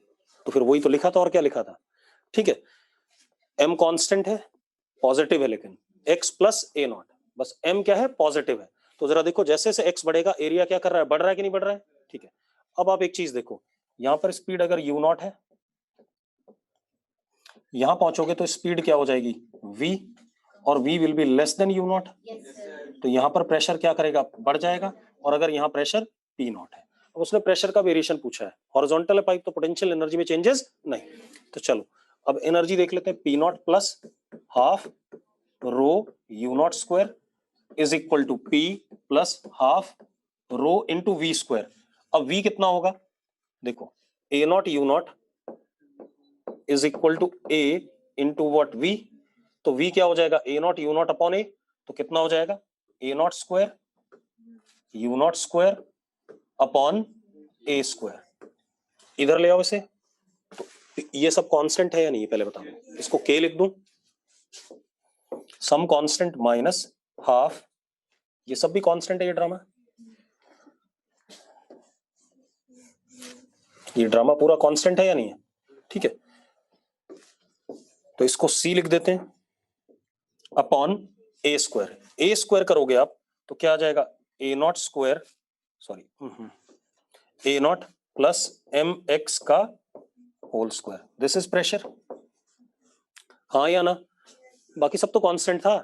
तो फिर वही तो लिखा था, और क्या लिखा था, ठीक है, m कांस्टेंट है, पॉजिटिव है, लेकिन x प्लस A0, बस m क्या है, पॉजिटिव है, तो जरा देखो जैसे से x बढ़ेगा एरिया क्या कर रहा है, बढ़ रहा है कि नहीं बढ़ रहा है, ठीक है। अब आप एक चीज देखो, यहां पर स्पीड अगर u0 है, यहां पहुंचोगे तो स्पीड क्या हो जाएगी v, और v will be less than u0, तो यहां पर प्रेशर क्या करेगा, बढ़ जाएगा, और अगर यहाँ प्रेशर P0 है, अब उसने प्रेशर का वेरिएशन पूछा है, हॉरिजॉन्टल है पाइप तो पोटेंशियल एनर्जी में चेंजेस नहीं, तो चलो अब एनर्जी देख लेते हैं, P0 plus half rho u0 square is equal to P plus half rho into V square. अब V कितना होगा, देखो A0 u0 is equal to A into what V, तो V क्या हो जाएगा, A0 u0 अपॉन A, तो कितना हो जाएगा A0 square u0 square upon A square, इधर ले आओ इसे, तो ये सब कांस्टेंट है या नहीं पहले बताओ, इसको K लिख दूं, सम कांस्टेंट माइनस हाफ, ये सब भी कांस्टेंट है, ये ड्रामा पूरा कांस्टेंट है या नहीं है, ठीक है, तो इसको C लिख देते हैं upon A square, A square करोगे आप तो क्या आ जाएगा, A0 square, sorry A0 plus mx का whole square, this is pressure, हाँ या ना, बाकी सब तो कांस्टेंट था।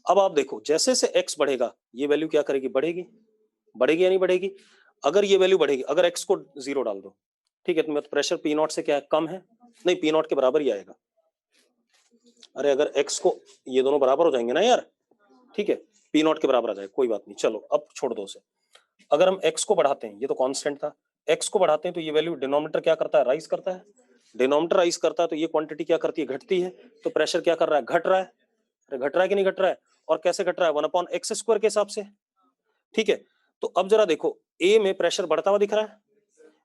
अब आप देखो जैसे जैसे x बढ़ेगा ये वैल्यू क्या करेगी, बढ़ेगी, बढ़ेगी या नहीं बढ़ेगी, अगर ये वैल्यू बढ़ेगी, अगर x को 0 डाल दो, ठीक है, तो प्रेशर P0 से क्या है, कम है, नहीं P0 के बराबर ही आएगा, अरे अगर x को, ये दोनों बराबर हो जाएंगे ना यार, ठीक है, P0 के बराबर आ जाएगा, कोई बात नहीं, चलो अब छोड़ दो उसे, अगर हम x को बढ़ाते हैं, ये तो कांस्टेंट था, x को बढ़ाते हैं तो ये वैल्यू डिनोमिनेटर क्या करता है, राइज करता है, डिनोमिनेटर राइज करता है तो ये क्वांटिटी क्या करती है, घटती है, तो प्रेशर क्या कर रहा है, घट रहा है, अरे घट रहा है कि नहीं घट रहा है, और कैसे घट रहा है, 1/x स्क्वायर के हिसाब से, ठीक है। तो अब जरा देखो A में प्रेशर बढ़ता हुआ दिख रहा है,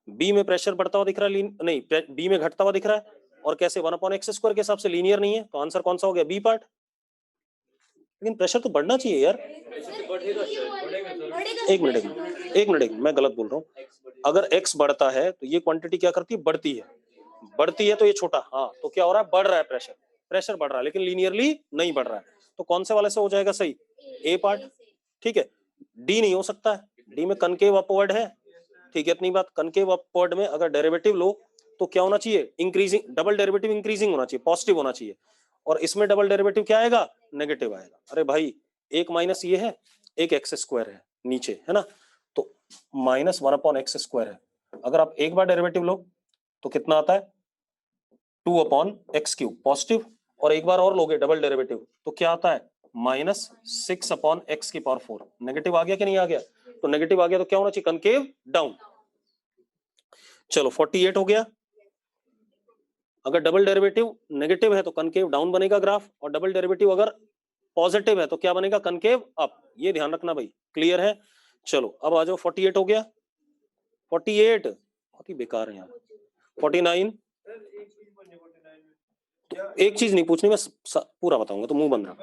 B में प्रेशर बढ़ता हुआ दिख रहा है, नहीं B में घटता हुआ दिख रहा है, और कैसे 1/x स्क्वायर के हिसाब से, लीनियर नहीं है, तो आंसर कौन सा हो गया, B पार्ट, लेकिन प्रेशर तो बढ़ना चाहिए यार, एक मिनट एक मिनट मैं गलत बोल रहा हूँ। अगर x बढ़ता है तो ये क्वांटिटी क्या करती है, बढ़ती है। बढ़ती है तो ये छोटा, हाँ तो क्या हो रहा है, बढ़ रहा है प्रेशर, प्रेशर बढ़ रहा है लेकिन लीनियरली नहीं बढ़ रहा है। तो कौन से वाले से हो जाएगा सही, ए पार्ट। ठीक है, डी नहीं हो सकता है, डी में कनकेव अपवर्ड है। ठीक है, इतनी बात। कनकेव अपवर्ड में अगर डेरिवेटिव लो तो क्या होना चाहिए, इंक्रीजिंग, डबल डेरिवेटिव इंक्रीजिंग होना चाहिए, पॉजिटिव होना चाहिए। और इसमें डबल डेरिवेटिव क्या आएगा, नेगेटिव आएगा। अरे भाई एक माइनस ये है, एक एक्स स्क्वायर है नीचे, है ना, तो माइनस 1/x² है। अगर आप एक बार डेरिवेटिव लो तो कितना आता है, 2/x³ पॉजिटिव, और एक बार और लोगे डबल डेरिवेटिव तो क्या आता है, -6/x⁴ नेगेटिव आ गया कि नहीं आ गया। तो नेगेटिव आ गया तो क्या होना चाहिए, कनकेव डाउन। चलो 48 हो गया। अगर डबल डेरिवेटिव नेगेटिव है तो कनकेव डाउन बनेगा ग्राफ, और डबल डेरिवेटिव अगर पॉजिटिव है तो क्या बनेगा, कनकेव अप। ये ध्यान रखना भाई, क्लियर है। चलो अब आ जाओ, 48 हो गया। 48 बहुत ही बेकार है यार। 49, एक चीज नहीं पूछनी, बस पूरा बताऊंगा तो मुंह बंद रहा।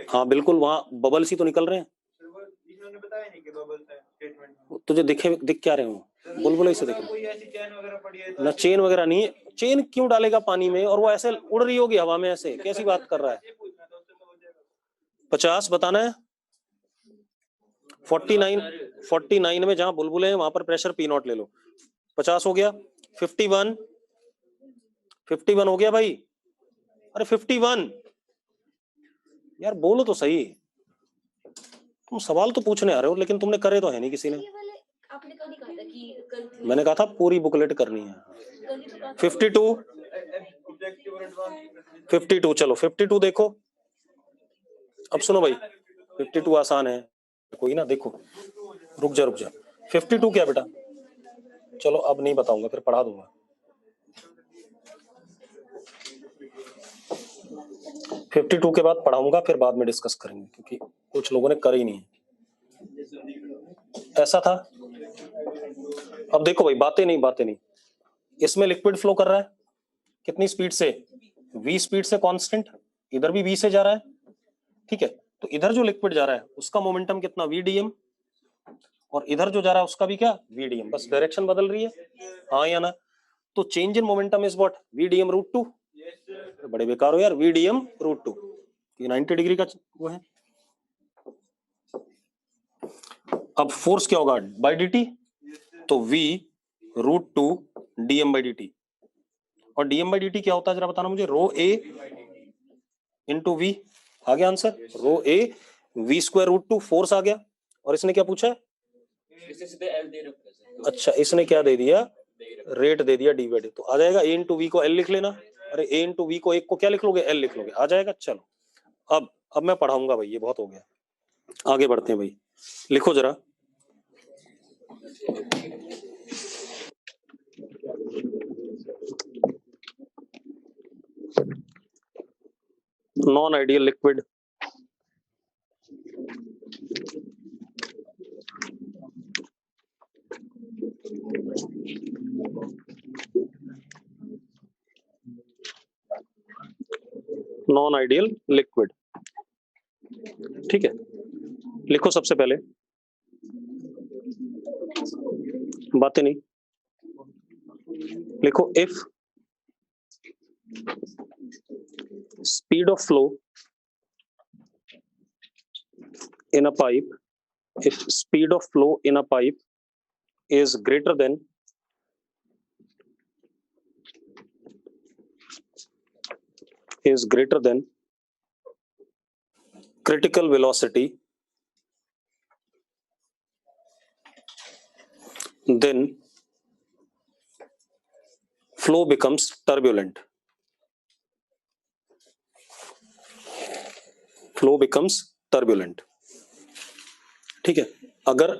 हाँ बिल्कुल, वहां बबल्स ही तो निकल रहे हैं। बताया नहीं कि बबल्स है स्टेटमेंट। तुझे दिख क्या रहे हो, बुलबुल से दिख ना, चेन वगैरह नहीं है। चेन क्यों डालेगा पानी में, और वो ऐसे उड़ रही होगी हवा में, ऐसे कैसी बात कर रहा है। 50 बताना है। 49 में जहां बुलबुल है वहां पर प्रेशर P0 ले लो। 50 हो गया। 51 हो गया भाई। अरे 51 यार, बोलो तो सही। तुम सवाल तो पूछने आ रहे हो लेकिन तुमने करे तो है नहीं किसी ने। आपने कल कहा था कि मैंने कहा था पूरी बुकलेट करनी है। 52 चलो 52 देखो। अब सुनो भाई, 52 आसान है कोई ना, देखो रुक जा। 52 क्या बेटा, चलो अब नहीं बताऊंगा, फिर पढ़ा दूंगा। 52 के बाद पढ़ाऊंगा, फिर बाद में डिस्कस करेंगे, क्योंकि कुछ लोगों ने कर ही नहीं है। ऐसा था। अब देखो भाई, बातें नहीं। इसमें लिक्विड फ्लो कर रहा है कितनी स्पीड से, v स्पीड से कांस्टेंट, इधर भी v से जा रहा है। ठीक है, तो इधर जो लिक्विड जा रहा है उसका मोमेंटम कितना, v dm, और इधर जो जा रहा है उसका भी क्या, v dm, बस डायरेक्शन बदल रही है, हाँ या ना। तो change in momentum is what, v dm √2। बड़े बेकार हो यार, v dm √2, 90 डिग्री का वो है। अब फोर्स क्या होगा, बाई dt, तो v √2 dm/dt। और dm/dt क्या होता है जरा बताना मुझे, रो a इंटू वी। आ गया answer, rho a v² √2, force आ गया। और इसने क्या पूछा है, अच्छा इसने क्या दे दिया, रेट दे दिया डी/डी, तो आ जाएगा a इंटू वी को l लिख लेना। अरे a इंटू वी को एक को क्या लिख लोगे, l लिख लोगे, आ जाएगा। चलो अब मैं पढ़ाऊंगा भाई, ये बहुत हो गया, आगे बढ़ते हैं भाई। लिखो जरा, non ideal liquid, non ideal liquid. ठीक है, लिखो सबसे पहले, बातें नहीं लिखो। If speed of flow in a pipe, if speed of flow in a pipe is greater than critical velocity, then flow becomes turbulent. Flow becomes turbulent. ठीक है, अगर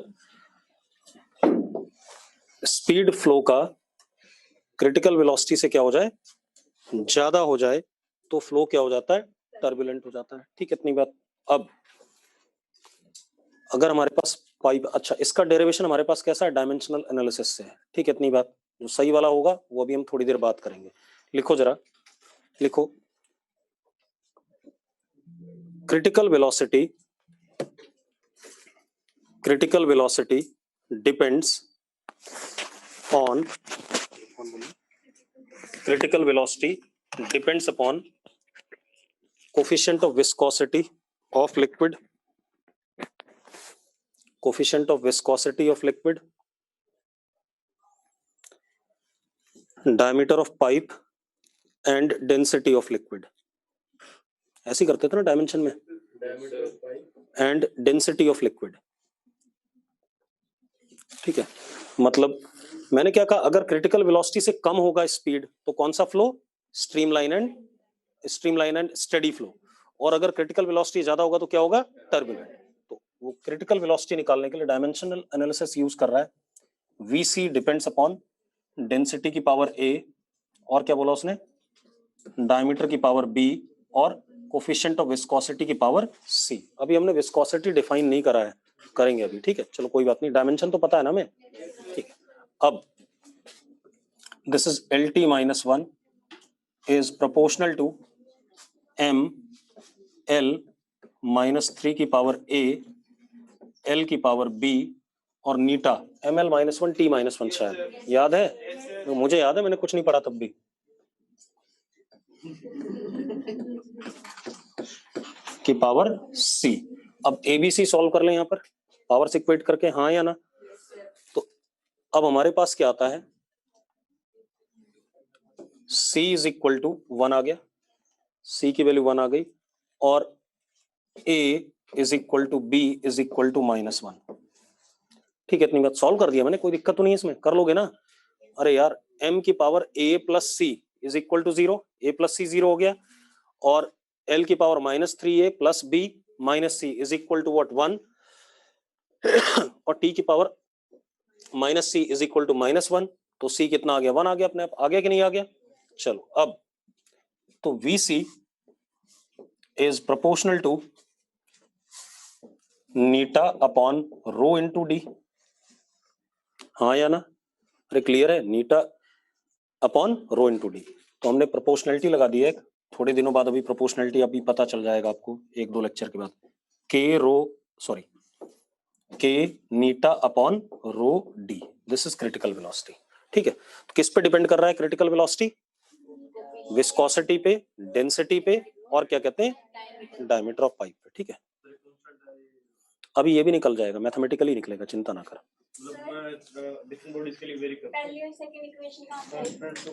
स्पीड फ्लो का क्रिटिकल वेलोसिटी से क्या हो जाए, ज्यादा हो जाए, तो फ्लो क्या हो जाता है, टर्बुलेंट हो जाता है। ठीक है, इतनी बात। अब अगर हमारे पास पाइप, अच्छा इसका डेरिवेशन हमारे पास कैसा है, डायमेंशनल एनालिसिस से है। ठीक है, इतनी बात। जो सही वाला होगा वो अभी हम थोड़ी देर बात करेंगे। लिखो जरा, लिखो critical velocity critical velocity depends on critical velocity depends upon coefficient of viscosity of liquid, coefficient of viscosity of liquid, diameter of pipe and density of liquid. ऐसे करते थे ना डायमेंशन में, एंड डेंसिटी ऑफ लिक्विड। ठीक है, मतलब मैंने क्या कहा, अगर क्रिटिकल वेलोसिटी से कम होगा स्पीड तो कौन सा flow, streamline and steady flow, और अगर क्रिटिकल वेलोसिटी ज्यादा होगा तो क्या होगा, टर्बुलेंट। तो वो क्रिटिकल वेलोसिटी निकालने के लिए डायमेंशनल एनालिसिस यूज कर रहा है। वीसी डिपेंड्स अपॉन डेंसिटी की पावर ए, और क्या बोला उसने, डायमीटर की पावर बी, और कोफिशिएंट ऑफ विस्कोसिटी की पावर सी। अभी हमने विस्कोसिटी डिफाइन नहीं करा है, करेंगे अभी। ठीक है, चलो कोई बात नहीं, डायमेंशन तो पता है ना हमें। ठीक है, अब this is LT - 1 is proportional to ML - 3 की पावर A, L की पावर B और नीटा ML - 1 T - 1, शायद याद है, मुझे याद है, मैंने कुछ नहीं पढ़ा तब भी। की पावर C। अब ABC सॉल्व कर लें यहाँ पर पावर से इक्वेट करके, हाँ या ना। तो अब हमारे पास क्या आता है, C इज इक्वल टू 1 आ गया, C की वैल्यू 1 आ गई, और A is equal to B is equal to -1। ठीक है, इतनी बात सॉल्व कर दिया मैंने, कोई दिक्कत तो नहीं है इसमें, कर लोगे ना। अरे यार, M की power A plus C is equal to 0, A plus C 0 हो गया, और L की power -3A plus B minus C is equal to what, 1, और T की power -C is equal to -1, तो C कितना आ गया, 1 आ गया अपने आप। आ गया कि नहीं आ गया? चलो, अब तो VC इज प्रोपोर्शनल टू नीटा अपॉन रो इंटू डी, हाँ या ना? अरे क्लियर है, नीटा अपॉन रो इंटू डी। तो हमने प्रोपोर्शनलिटी लगा दी है, थोड़े दिनों बाद अभी प्रोपोर्शनलिटी अभी पता चल जाएगा आपको, 1-2 लेक्चर के बाद। K eta upon rho D, this is critical velocity. ठीक है, तो किस पे डिपेंड कर रहा है क्रिटिकल वेलोसिटी? विस्कोसिटी पे, डेंसिटी पे, और क्या कहते हैं, डायमीटर ऑफ पाइप पे। ठीक है, अभी ये भी निकल जाएगा, मैथमेटिकली निकलेगा, चिंता ना कर।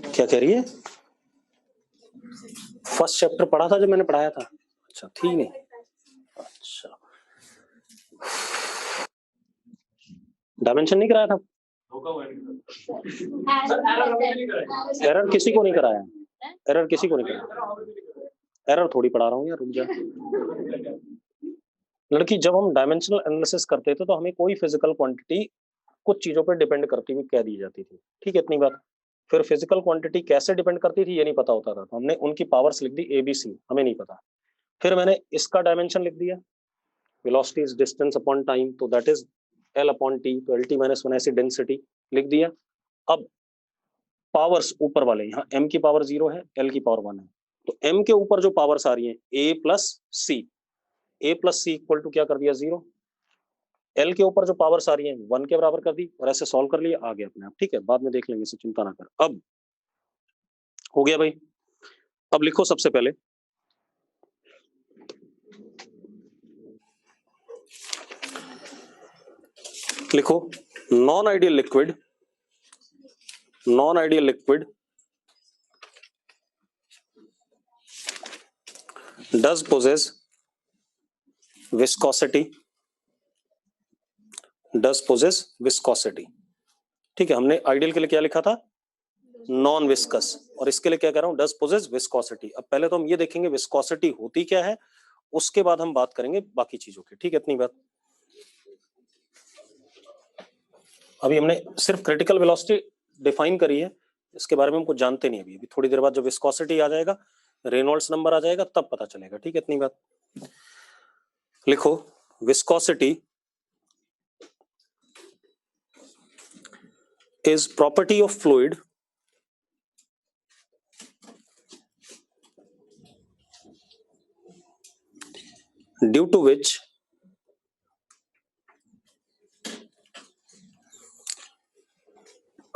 क्या कह रही है? फर्स्ट चैप्टर पढ़ा था जब मैंने पढ़ाया था? अच्छा, ठीक नहीं, अच्छा, डायमेंशन नहीं कराया था? एरर किसी को नहीं कराया, एरर किसी को नहीं कराया, एरर थोड़ी पढ़ा रहा हूँ यार, रुक जा। लड़की, जब हम डायमेंशनल एनालिसिस करते थे तो हमें कोई फिजिकल क्वांटिटी कुछ चीजों पर डिपेंड करती हुई कह दी जाती थी। ठीक है, इतनी बात। फिर फिजिकल क्वांटिटी कैसे डिपेंड करती थी ये नहीं पता होता था, तो हमने उनकी पावर्स लिख दी ABC, हमें नहीं पता। फिर मैंने इसका डायमेंशन लिख दिया, velocity is distance upon time, तो that is L upon T, तो LT - 1 ऐसी डेंसिटी लिख दिया। अब पावर्स ऊपर वाले, यहाँ M की पावर 0 है, L की पावर 1 है, तो M के ऊपर जो पावर्स आ रही हैं A plus C, A plus C equal to क्या कर दिया, 0। L के ऊपर जो पावर्स आ रही हैं 1 के बराबर कर दी, और ऐसे सॉल्व कर लिया, आ गया अपने आप। ठीक है, बाद में देख लेंगे, इसे चिंता ना कर। अब हो गया भाई, अब लिखो सबसे पहले, लिखो non ideal liquid, non ideal liquid does possess viscosity, does possess viscosity। ठीक है, हमने आइडियल के लिए क्या लिखा था, नॉन विस्कस, और इसके लिए क्या कह रहा हूं, does possess viscosity। अब पहले तो हम ये देखेंगे विस्कोसिटी होती क्या है, उसके बाद हम बात करेंगे बाकी चीजों की। ठीक है, इतनी बात। अभी हमने सिर्फ क्रिटिकल वेलोसिटी डिफाइन करी है, इसके बारे में हम कुछ जानते नहीं अभी। थोड़ी देर बाद जब विस्कोसिटी आ जाएगा, रेनॉल्ड्स नंबर आ जाएगा, तब पता चलेगा। ठीक है, इतनी बात। लिखो viscosity is property of fluid due to which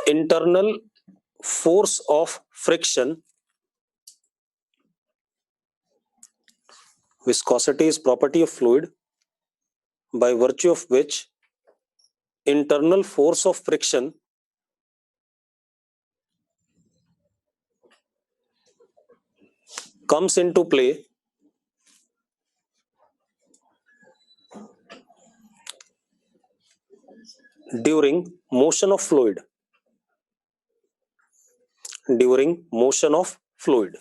internal force of friction. Viscosity is property of fluid by virtue of which internal force of friction comes into play during motion of fluid. During motion of fluid.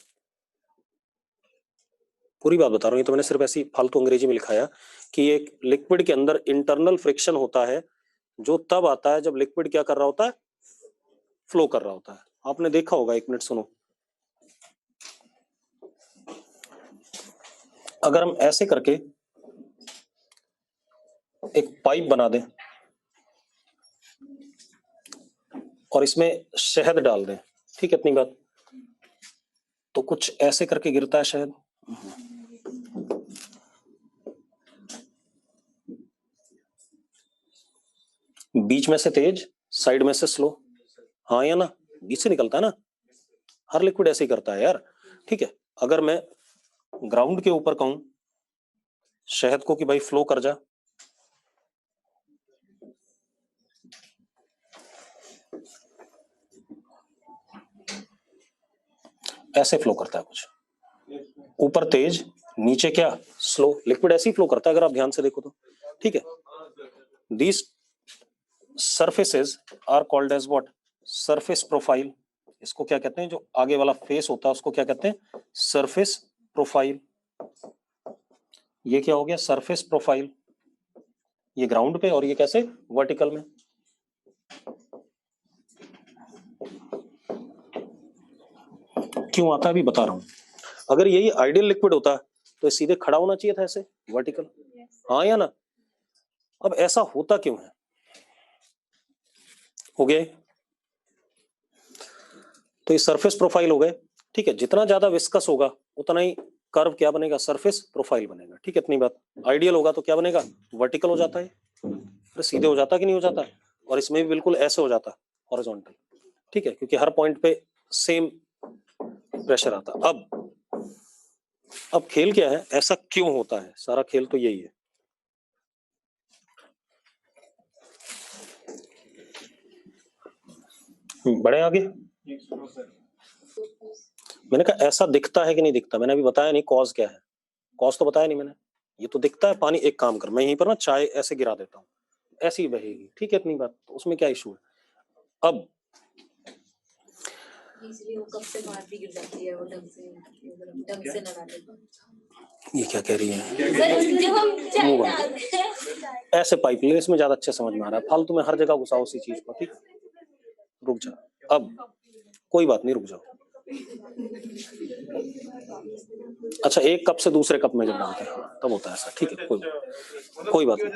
पूरी बात बता रहा हूं, ये तो मैंने सिर्फ ऐसी फालतू अंग्रेजी में लिखाया कि एक लिक्विड के अंदर इंटरनल फ्रिक्शन होता है जो तब आता है जब लिक्विड क्या कर रहा होता है, फ्लो कर रहा होता है. आपने देखा होगा, एक मिनट सुनो. अगर हम ऐसे करके एक पाइप बना दें और इसमें शहद डाल दें, ठीक है, इतनी बात, तो कुछ ऐसे करके गिरता है शहद. बीच में से तेज, साइड में से स्लो. हाँ या ना? बीच से निकलता है ना. हर लिक्विड ऐसे ही करता है यार. ठीक है, अगर मैं ग्राउंड के ऊपर कहूं शहद को कि भाई फ्लो कर जा, ऐसे फ्लो करता है कुछ. ऊपर तेज, नीचे क्या, स्लो. लिक्विड ऐसे ही फ्लो करता है अगर आप ध्यान से देखो तो. ठीक है. These surfaces are called as what? Surface profile. इसको क्या कहते हैं? जो आगे वाला फेस होता है उसको क्या कहते हैं? Surface profile. ये क्या हो गया? Surface profile. ये ग्राउंड पे और ये कैसे? वर्टिकल में. क्यों आता है अभी बता रहा हूं. अगर यही आइडियल लिक्विड होता तो ये सीधे खड़ा होना चाहिए था ऐसे, वर्टिकल. हाँ या ना? अब ऐसा होता क्यों है? हो गए तो ये सरफेस प्रोफाइल हो गए. ठीक है, जितना ज्यादा विस्कस होगा उतना ही कर्व क्या बनेगा? सरफेस प्रोफाइल बनेगा. ठीक है, इतनी बात. आइडियल होगा तो क्या बनेगा? वर्टिकल हो जाता है, फिर सीधे हो जाता कि नहीं हो जाता. और इसमें भी बिल्कुल ऐसे हो जाता, हॉरिजॉन्टल. ठीक है, क्योंकि हर पॉइंट पे सेम प्रेशर आता. अब खेल क्या है, ऐसा क्यों होता है? सारा खेल तो यही है. बड़े आगे. मैंने कहा ऐसा दिखता है कि नहीं दिखता. मैंने अभी बताया नहीं कॉज क्या है. कॉज तो बताया नहीं मैंने. ये तो दिखता है. पानी, एक काम कर, मैं यहीं पर ना चाय ऐसे गिरा देता हूँ, ऐसी ही बहेगी. ठीक है, इतनी बात. तो उसमें क्या इशू है? अब वो कब से बाहर भी गिर जाती है, वो ढंग से ना डाले. ये क्या कह रही है? ऐसे पाइप ले, इसमें ज्यादा अच्छे समझ में आ रहा है. फालतू में हर जगह घुसाओ उसी चीज को. ठीक, रुक जा. अब कोई बात नहीं, रुक जाओ. अच्छा, एक कप से दूसरे कप में जब डालते हैं तब होता है ऐसा. ठीक है, कोई बात नहीं.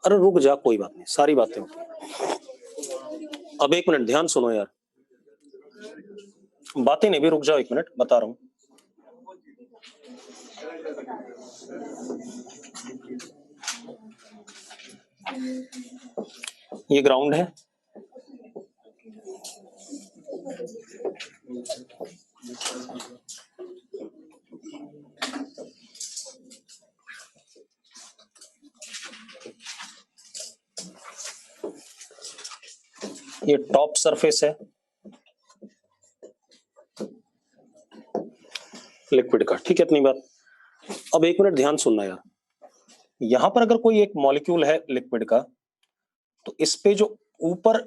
अरे रुक जा, कोई बात नहीं, सारी बातें होती हैं. अब एक मिनट ध्यान सुनो यार. बातें नहीं भी, रुक जाओ एक मिनट, बता रहा हूं. ये ग्राउंड है. ये टॉप सरफेस है लिक्विड का. ठीक है, इतनी बात. अब एक मिनट ध्यान सुनना यार. यहां पर अगर कोई एक मॉलिक्यूल है लिक्विड का, तो इस पे जो ऊपर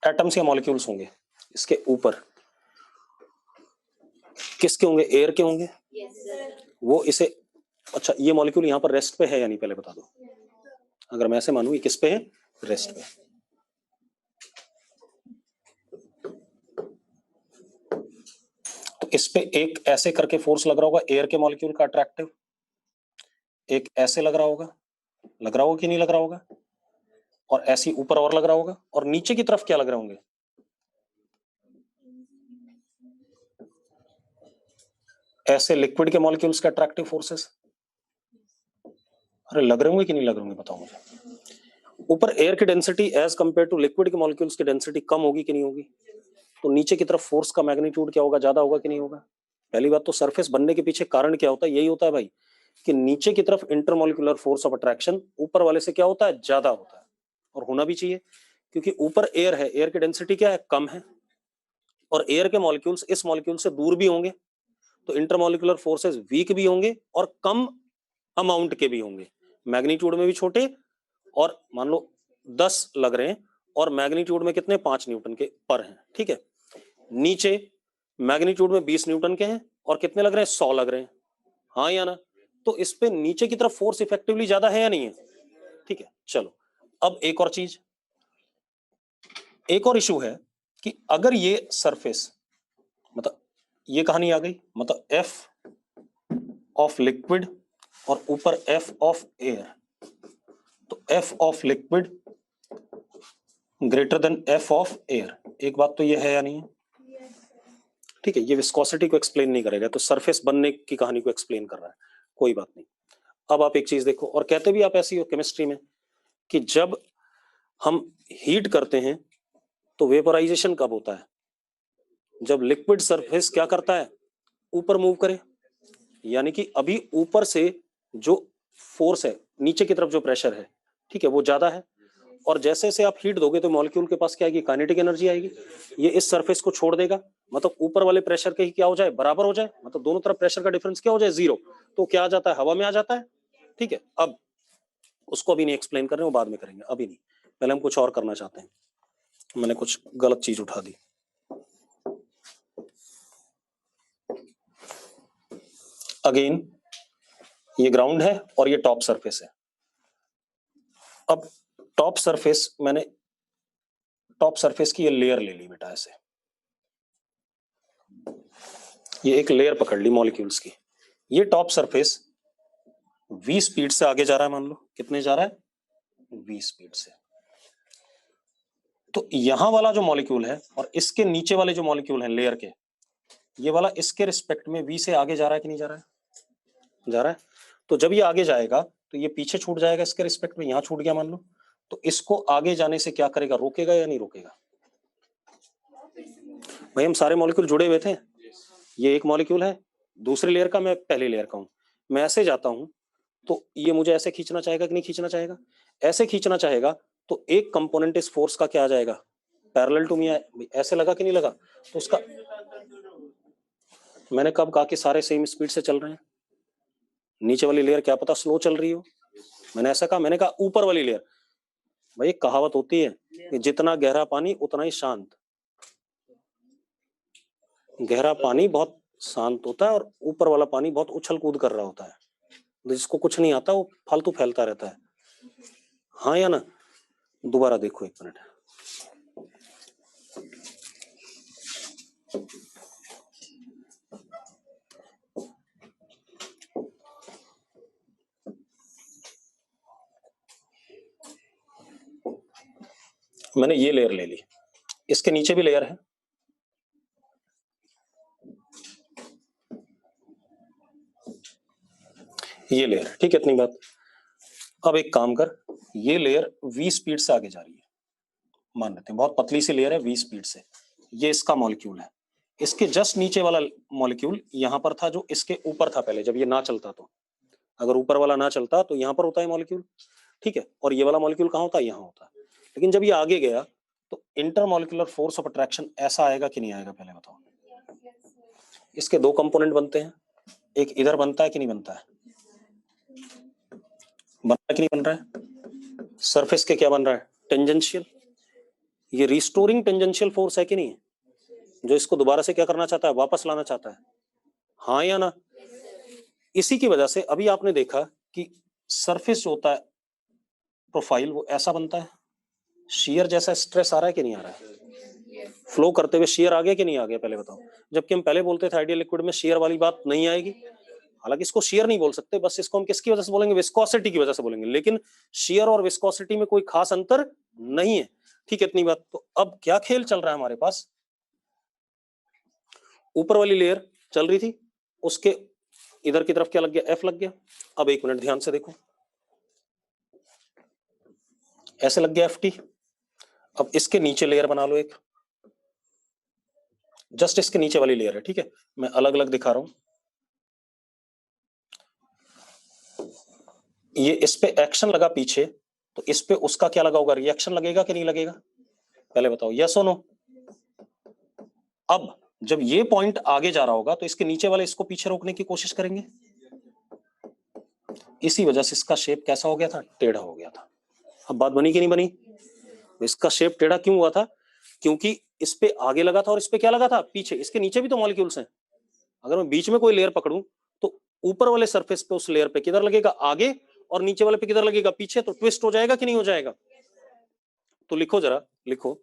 एटम्स या मॉलिक्यूल्स होंगे, इसके ऊपर किसके होंगे? एयर के होंगे. वो इसे, अच्छा ये मॉलिक्यूल यहां पर रेस्ट पे है या नहीं, पहले बता दो. अगर मैं ऐसे मानूं ये किस पे है? रेस्ट पे. तो इस पे एक ऐसे करके फोर्स लग रहा होगा एयर के मॉलिक्यूल का, अट्रैक्टिव. एक ऐसे लग रहा होगा, लग रहा होगा कि नहीं लग रहा होगा? और ऐसी ऊपर और लग रहा होगा. और नीचे की तरफ क्या लग रहे होंगे? ऐसे लिक्विड के मॉलिक्यूल्स के अट्रैक्टिव फोर्सेस. अरे लग रहे होंगे कि नहीं लग रहे होंगे, बताओ मुझे. ऊपर एयर की density as compare to liquid के मॉलिक्यूल्स की डेंसिटी कम होगी कि नहीं होगी? तो नीचे की तरफ फोर्स का मैग्नीट्यूड क्या होगा, ज्यादा होगा कि नहीं होगा? पहली बात तो सरफेस बनने के पीछे कारण क्या होता है, यही होता है भाई कि नीचे की तरफ इंटरमोलिकुलर फोर्स ऑफ अट्रैक्शन ऊपर वाले से क्या होता है, ज्यादा होता है, और होना भी चाहिए क्योंकि ऊपर एयर है, एयर की डेंसिटी क्या है, कम है, और एयर के मॉलिक्यूल्स इस मॉलिक्यूल से दूर भी होंगे तो इंटरमोलिकुलर फोर्सेस वीक भी होंगे और कम अमाउंट के भी होंगे, मैग्नीट्यूड में भी छोटे, और मान लो 10 लग रहे हैं और मैग्नीट्यूड में कितने, 5 न्यूटन के पर हैं, ठीक है। नीचे मैग्नीट्यूड में 20 न्यूटन के हैं और कितने लग रहे हैं, 100 लग रहे हैं, हाँ या ना? तो इस पे नीचे की तरफ फोर्स इफेक्टिवली ज्यादा है या नहीं है? ठीक है, चलो अब एक और चीज, एक और इशू है कि अगर ये सरफेस, मतलब ये कहानी आ गई, मतलब एफ ऑफ लिक्विड और ऊपर एफ ऑफ एयर, तो F of liquid greater than F of air, एक बात तो ये है या नहीं है? ठीक है, ये विस्कोसिटी को एक्सप्लेन नहीं करेगा, तो सरफेस बनने की कहानी को एक्सप्लेन कर रहा है, कोई बात नहीं। अब आप एक चीज देखो, और कहते भी आप ऐसी हो केमिस्ट्री में कि जब हम हीट करते हैं तो वेपोराइजेशन कब होता है, जब लिक्विड सरफेस क्या करता है, ऊपर मूव करे, यानी कि अभी ऊपर से जो फोर्स है, नीचे की तरफ जो प्रेशर है, ठीक है, वो ज्यादा है, और जैसे जैसे आप हीट दोगे तो मॉलिक्यूल के पास क्या आएगी, काइनेटिक एनर्जी आएगी, ये इस सरफेस को छोड़ देगा, मतलब ऊपर वाले प्रेशर के ही क्या हो जाए, बराबर हो जाए, मतलब दोनों तरफ प्रेशर का डिफरेंस क्या हो जाए, 0, तो क्या आ जाता है, हवा में आ जाता है, ठीक है। अब उसको अभी नहीं एक्सप्लेन कर रहे, वो बाद में करेंगे, अभी नहीं, पहले हम कुछ और करना चाहते हैं, मैंने कुछ गलत चीज उठा दी। अगेन ये ग्राउंड है और ये टॉप सरफेस है। अब टॉप सरफेस, मैंने टॉप सरफेस की ये लेयर ले ली बेटा, ऐसे ये एक लेयर पकड़ ली मॉलिक्यूल्स की, ये टॉप सरफेस v स्पीड से आगे जा रहा है, मान लो कितने जा रहा है, v स्पीड से, तो यहां वाला जो मॉलिक्यूल है और इसके नीचे वाले जो मॉलिक्यूल हैं लेयर के, ये वाला इसके रिस्पेक्ट में v से आगे जा रहा है कि नहीं जा रहा है, जा रहा है। तो जब ये आगे जाएगा तो ये पीछे छूट जाएगा इसके रिस्पेक्ट में, यहां छूट गया मान लो, तो इसको आगे जाने से क्या करेगा, रोकेगा या नहीं रोकेगा? भाई हम सारे मॉलिक्यूल जुड़े हुए थे, ये एक मॉलिक्यूल है दूसरी लेयर का, मैं पहली लेयर का हूं, मैं ऐसे जाता हूं तो ये मुझे ऐसे खींचना चाहेगा कि नहीं खींचना चाहेगा, ऐसे खींचना चाहेगा, तो एक कंपोनेंट इस फोर्स का क्या आ जाएगा, पैरेलल टू मी, ऐसे लगा कि नहीं लगा, तो उसका, मैंने कब कहा कि सारे सेम स्पीड से चल रहे हैं, नीचे वाली लेयर क्या पता स्लो चल रही हो, मैंने ऐसा कहा, मैंने कहा ऊपर वाली लेयर, भाई एक कहावत होती है कि जितना गहरा पानी उतना ही शांत, गहरा पानी बहुत शांत होता है और ऊपर वाला पानी बहुत उछल कूद कर रहा होता है, जिसको कुछ नहीं आता वो फालतू फैलता रहता है, हाँ या ना? दोबारा देखो एक मिनट, मैंने ये लेयर ले ली, इसके नीचे भी लेयर है, ये लेयर, ठीक है, इतनी बात। अब एक काम कर, ये लेयर v स्पीड से आगे जा रही है, मान लेते हैं बहुत पतली सी लेयर है v स्पीड से, ये इसका मॉलिक्यूल है, इसके जस्ट नीचे वाला मॉलिक्यूल यहां पर था जो इसके ऊपर था पहले, जब ये ना चलता, तो अगर ऊपर वाला ना चलता तो यहां पर होता है मॉलिक्यूल, ठीक है, और ये वाला मॉलिक्यूल कहाँ होता है, यहाँ होता है, लेकिन जब ये आगे गया तो इंटरमॉलिक्यूलर फोर्स ऑफ अट्रैक्शन ऐसा आएगा कि नहीं आएगा, पहले बताओ। इसके दो कंपोनेंट बनते हैं, एक इधर बनता है कि नहीं बनता है, बन रहा है कि नहीं बन रहा है, सरफेस के क्या बन रहा है, टेंजेंशियल, ये रिस्टोरिंग टेंजेंशियल फोर्स है कि नहीं, जो इसको दोबारा से क्या करना चाहता है, वापस लाना चाहता है, हाँ या ना? इसी की वजह से अभी आपने देखा कि सरफेस जो होता है प्रोफाइल वो ऐसा बनता है, शेयर जैसा स्ट्रेस आ रहा है कि नहीं आ रहा है, फ्लो करते हुए शेयर आ गया कि नहीं आ गया, पहले बताओ। जबकि हम पहले बोलते थे आइडियल लिक्विड में शेयर वाली बात नहीं आएगी, हालांकि इसको शेयर नहीं बोल सकते, बस इसको हम किसकी वजह से बोलेंगे, विस्कोसिटी की वजह से बोलेंगे, लेकिन शेयर और विस्कोसिटी में कोई खास अंतर नहीं है, ठीक है, इतनी बात। तो अब क्या खेल चल रहा है हमारे पास, ऊपर वाली लेयर चल रही थी, उसके इधर की तरफ क्या लग गया, एफ लग गया। अब एक मिनट ध्यान से देखो, ऐसे लग गया FT। अब इसके नीचे लेयर बना लो एक, जस्ट इसके नीचे वाली लेयर है, ठीक है, मैं अलग अलग दिखा रहा हूं। ये इस पे एक्शन लगा पीछे, तो इस पे उसका क्या लगा होगा, रिएक्शन लगेगा कि नहीं लगेगा, पहले बताओ, यस और नो। अब जब ये पॉइंट आगे जा रहा होगा तो इसके नीचे वाले इसको पीछे रोकने की कोशिश करेंगे, इसी वजह से इसका शेप कैसा हो गया था, टेढ़ा हो गया था। अब बात बनी कि नहीं बनी, इसका शेप टेढ़ा क्यों हुआ था, क्योंकि इस पे आगे लगा था और इस पे क्या लगा था, पीछे। इसके नीचे भी तो मॉलिक्यूल्स हैं, अगर मैं बीच में कोई लेयर पकड़ूं तो ऊपर वाले सरफेस पे उस लेयर पे किधर लगेगा, आगे, और नीचे वाले पे किधर लगेगा, पीछे। तो ट्विस्ट हो जाएगा कि नहीं हो जाएगा। तो लिखो जरा, लिखो,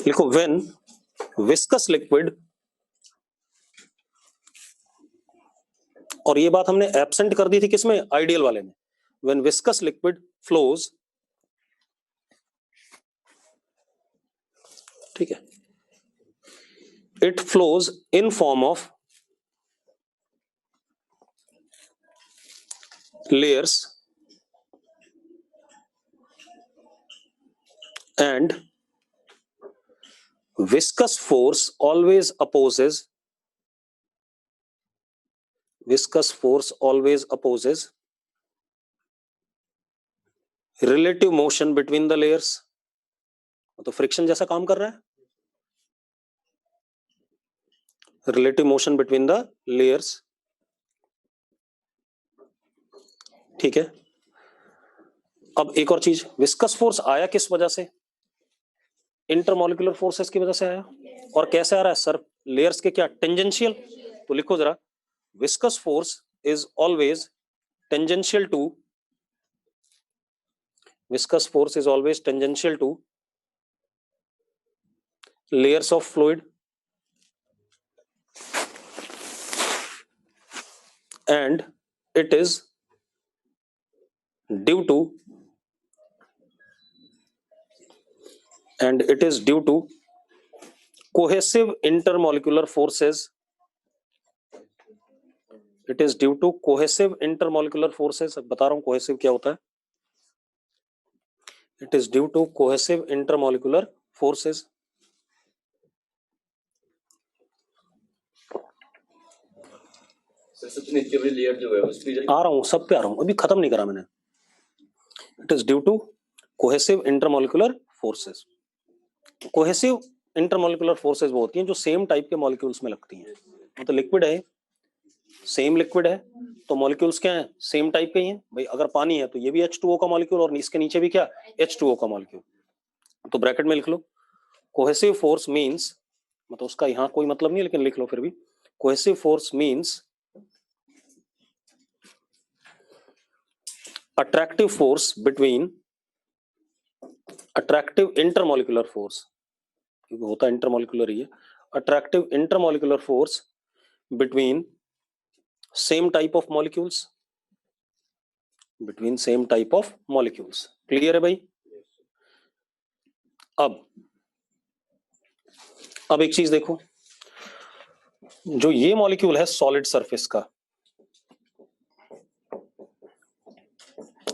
लिखो, व्हेन विस्कस लिक्विड, और ये बात हमने एब्सेंट कर दी थी किसमें, आइडियल वाले में। व्हेन विस्कस लिक्विड फ्लोज, ठीक है, it flows in form of layers and viscous force always opposes relative motion between the layers। तो फ्रिक्शन जैसा काम कर रहा है, relative motion between the layers, ठीक है। अब एक और चीज, विस्कस फोर्स आया किस वजह से, इंटरमॉलिक्यूलर फोर्सेस की वजह से आया। और कैसे आ रहा है सर, लेयर्स के क्या, टेंजेंशियल। तो लिखो जरा, viscous force is always tangential to, viscous force is always tangential to layers of fluid and it is due to cohesive intermolecular forces, it is due to cohesive intermolecular forces। बता रहा हूं cohesive क्या होता है, it is due to cohesive intermolecular forces। सबसे नीचे वाली layer जो है उस पे आ रहा हूं, सब पे आ रहा हूं, अभी खत्म नहीं करा मैंने। It is due to cohesive intermolecular forces. Cohesive intermolecular forces वो होती हैं जो सेम टाइप के मॉलिक्यूल्स में लगती हैं। मतलब लिक्विड है, सेम लिक्विड है, तो मॉलिक्यूल्स क्या हैं, सेम टाइप के ही हैं भाई। अगर पानी है तो ये भी H2O का मॉलिक्यूल और इसके नीचे भी क्या, H2O का मॉलिक्यूल। तो ब्रैकेट में लिख लो, कोहेसिव फोर्स मींस, मतलब उसका यहां कोई मतलब नहीं है लेकिन लिख लो फिर भी, cohesive force means attractive force between attractive intermolecular force, क्योंकि होता इंटरमॉलिक्यूलर ही है, attractive intermolecular force between same type of molecules, between same type of molecules। Clear है भाई। अब एक चीज देखो, जो ये मॉलिक्यूल है सॉलिड सरफेस का,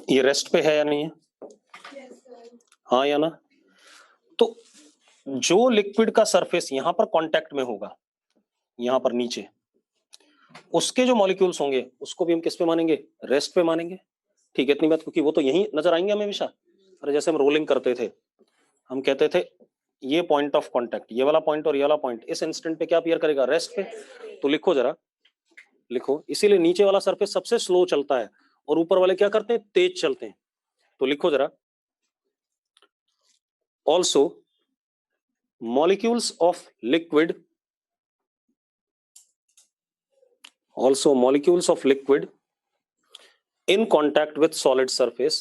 ये रेस्ट पे है या नहीं है, हाँ या ना। तो जो लिक्विड का सरफेस यहां पर कांटेक्ट में होगा, यहां पर नीचे, उसके जो मॉलिक्यूल्स होंगे उसको भी हम किस पे मानेंगे, रेस्ट पे मानेंगे। ठीक है, इतनी बात, क्योंकि वो तो यहीं नजर आएंगे हमें हमेशा। अरे जैसे हम रोलिंग करते थे, हम कहते थे ये पॉइंट ऑफ कांटेक्ट, ये वाला पॉइंट और ये वाला पॉइंट इस इंस्टेंट पे क्या अपीयर करेगा, रेस्ट पे। तो लिखो जरा, लिखो, इसीलिए नीचे वाला सरफेस सबसे स्लो चलता है और ऊपर वाले क्या करते हैं, तेज चलते हैं। तो लिखो जरा, also molecules of liquid, also molecules of liquid in contact with solid surface,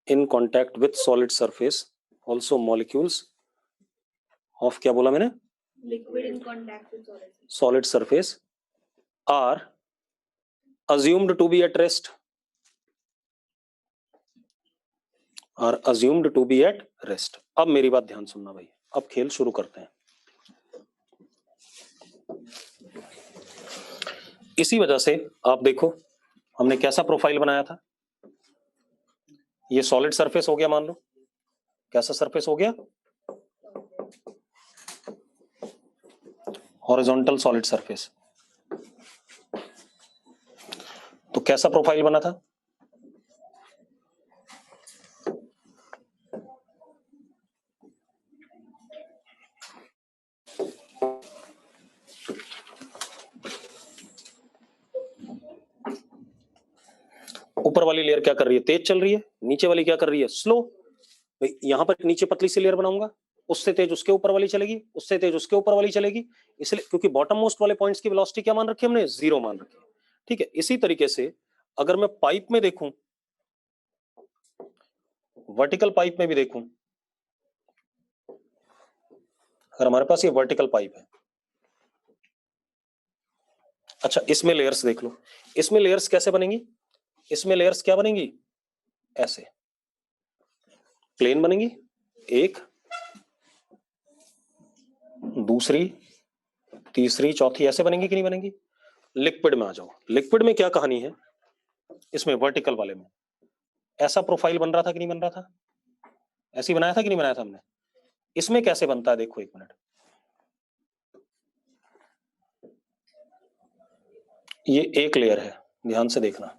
in contact with solid surface, also molecules of, क्या बोला मैंने, liquid in contact with solid surface are assumed to be at rest, are assumed to be at rest। अब मेरी बात ध्यान सुनना भाई, अब खेल शुरू करते हैं। इसी वजह से आप देखो हमने कैसा प्रोफाइल बनाया था, ये सॉलिड सरफेस हो गया, मान लो कैसा सरफेस हो गया, हॉरिजॉन्टल सॉलिड सरफेस। तो कैसा प्रोफाइल बना था, ऊपर वाली लेयर क्या कर रही है, तेज चल रही है, नीचे वाली क्या कर रही है, स्लो। भाई यहां पर नीचे पतली सी लेयर बनाऊंगा, उससे तेज उसके ऊपर वाली चलेगी, उससे तेज उसके ऊपर वाली चलेगी, इसलिए क्योंकि बॉटम मोस्ट वाले पॉइंट्स की वेलोसिटी क्या मान रखी है हमने, 0 मान रखी है। ठीक है, इसी तरीके से अगर मैं पाइप में देखूं, वर्टिकल पाइप में भी देखूं, अगर हमारे पास ये वर्टिकल पाइप है, अच्छा इसमें लेयर्स देख लो, इसमें लेयर्स कैसे बनेंगी, इसमें लेयर्स क्या बनेंगी, ऐसे प्लेन बनेंगी, एक, दूसरी, तीसरी, चौथी, ऐसे बनेंगी कि नहीं बनेंगी। लिक्विड में आ जाओ, लिक्विड में क्या कहानी है, इसमें वर्टिकल वाले में ऐसा प्रोफाइल बन रहा था कि नहीं बन रहा था, ऐसे बनाया था कि नहीं बनाया था हमने। इसमें कैसे बनता है, देखो एक मिनट, ये एक लेयर है, ध्यान से देखना,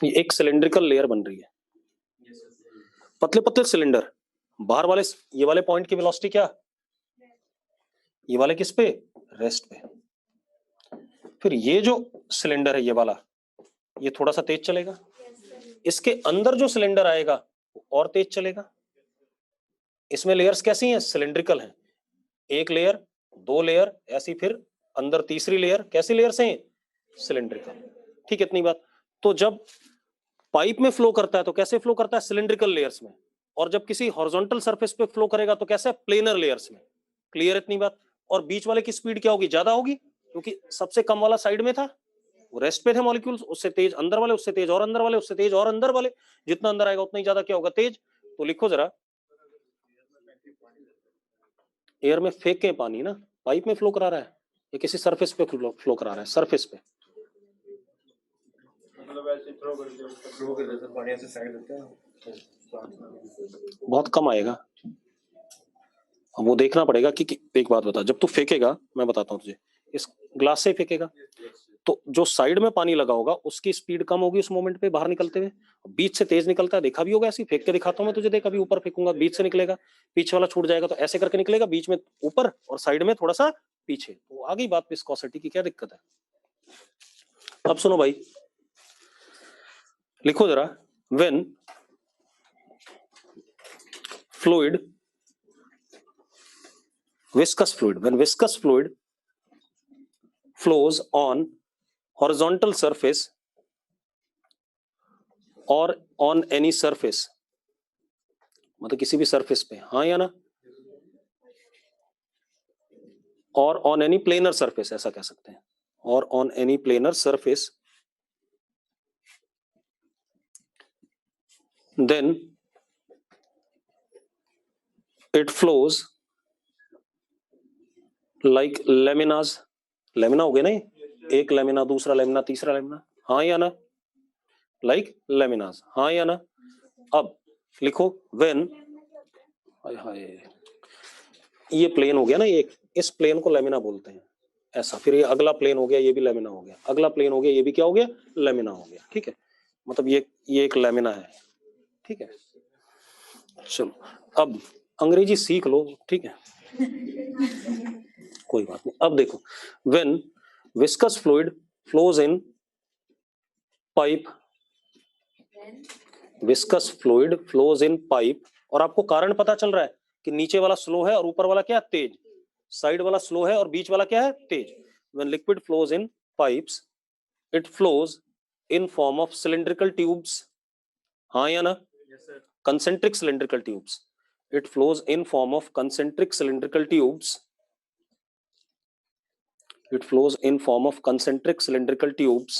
ये एक सिलेंड्रिकल लेयर बन रही है, पतले पतले सिलेंडर, बाहर वाले ये वाले पॉइंट की वेलोसिटी क्या, ये वाले किस पे, रेस्ट पे। फिर ये जो सिलेंडर है ये वाला, ये थोड़ा सा तेज चलेगा, इसके अंदर जो सिलेंडर आएगा वो और तेज चलेगा। इसमें लेयर्स कैसी हैं, सिलेंड्रिकल हैं, एक लेयर, दो लेयर, ऐसी फिर अंदर तीसरी लेयर, कैसी लेयर्स हैं, सिलेंड्रिकल। ठीक है, इतनी बात। तो जब पाइप में फ्लो करता है तो कैसे फ्लो करता है, सिलेंड्रिकल लेयर्स में, और जब किसी हॉरिजॉन्टल सरफेस पे फ्लो करेगा तो कैसे, प्लेनर लेयर्स में। क्लियर इतनी बात। और बीच वाले की स्पीड क्या होगी, ज्यादा होगी, क्योंकि सबसे कम वाला साइड में था, वो रेस्ट पे थे मॉलिक्यूल्स, उससे तेज अंदर वाले, उससे तेज और अंदर वाले, उससे तेज और अंदर वाले, जितना अंदर आएगा उतना ही ज्यादा क्या होगा, तेज। तो लिखो जरा, एयर में फेंके पानी ना, पाइप में फ्लो करा रहा है या किसी सरफेस पे फ्लो करा रहा है, सरफेस पे, मतलब ऐसे फ्लो कर देते पानी ऐसे फेंक देते हैं, बहुत कम आएगा। अब वो देखना पड़ेगा कि एक बात बता, जब तू फेंकेगा, मैं बताता हूँ तुझे, इस ग्लास से फेंकेगा तो जो साइड में पानी लगा होगा उसकी स्पीड कम होगी उस मोमेंट पे बाहर निकलते हुए, बीच से तेज निकलता है, देखा भी होगा, ऐसे फेंक के दिखाता हूं मैं तुझे, देख अभी ऊपर फेंकूंगा बीच से निकलेगा, पीछे वाला छूट जाएगा, तो ऐसे करके निकलेगा, बीच में ऊपर और साइड में थोड़ा सा पीछे। तो आ गई बात विस्कोसिटी की, क्या दिक्कत है। अब सुनो भाई, लिखो जरा, when fluid, viscous fluid, when viscous fluid flows on horizontal surface or on any surface, मतलब किसी भी सरफेस पे, हाँ या ना, और ऑन एनी प्लेनर सरफेस, ऐसा कह सकते हैं, और on any planar surface, then it flows like laminas, lamina हो गया ना, एक लेमिना, दूसरा लेमिना, तीसरा लेमिना, हाँ या ना, लाइक लेमिनाज, हाँ या ना। अब लिखो व्हेन, हाय हाय, ये प्लेन हो गया ना, एक, इस प्लेन को लेमिना बोलते हैं, ऐसा, फिर ये अगला प्लेन हो गया, ये भी लेमिना हो गया, अगला प्लेन हो गया, ये भी क्या हो गया, लेमिना हो गया। ठीक है, मतलब ये एक लेमिना है। ठीक है, चलो अब अंग्रेजी सीख लो, ठीक है, कोई बात नहीं। अब देखो, when viscous fluid flows in pipe, viscous fluid flows in pipe, और आपको कारण पता चल रहा है कि नीचे वाला स्लो है और ऊपर वाला क्या, तेज, साइड वाला स्लो है और बीच वाला क्या है, तेज। When liquid flows in pipes it flows in form of cylindrical tubes, हाँ या ना, concentric cylindrical tubes, it flows in form of concentric cylindrical tubes, it flows in form of concentric cylindrical tubes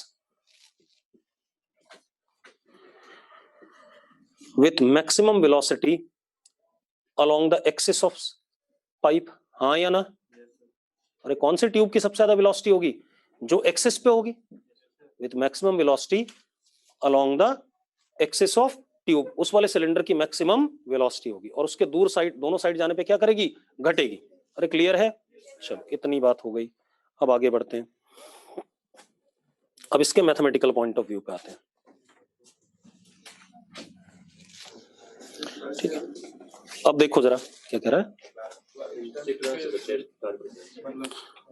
with maximum velocity along the axis of pipe, हाँ या ना? अरे कौन से tube की सबसे ज्यादा वेलोसिटी होगी? जो एक्सिस पे होगी, with maximum velocity along the axis of tube, उस वाले सिलेंडर की मैक्सिमम वेलोसिटी होगी, और उसके दूर साइड, दोनों साइड जाने पे क्या करेगी? घटेगी। अरे क्लियर है? चलो इतनी बात हो गई, अब आगे बढ़ते हैं। अब इसके मैथमेटिकल पॉइंट ऑफ व्यू पे आते हैं, ठीक है। अब देखो जरा क्या कह रहा है,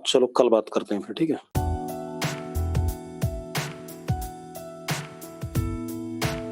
चलो कल बात करते हैं फिर, ठीक है।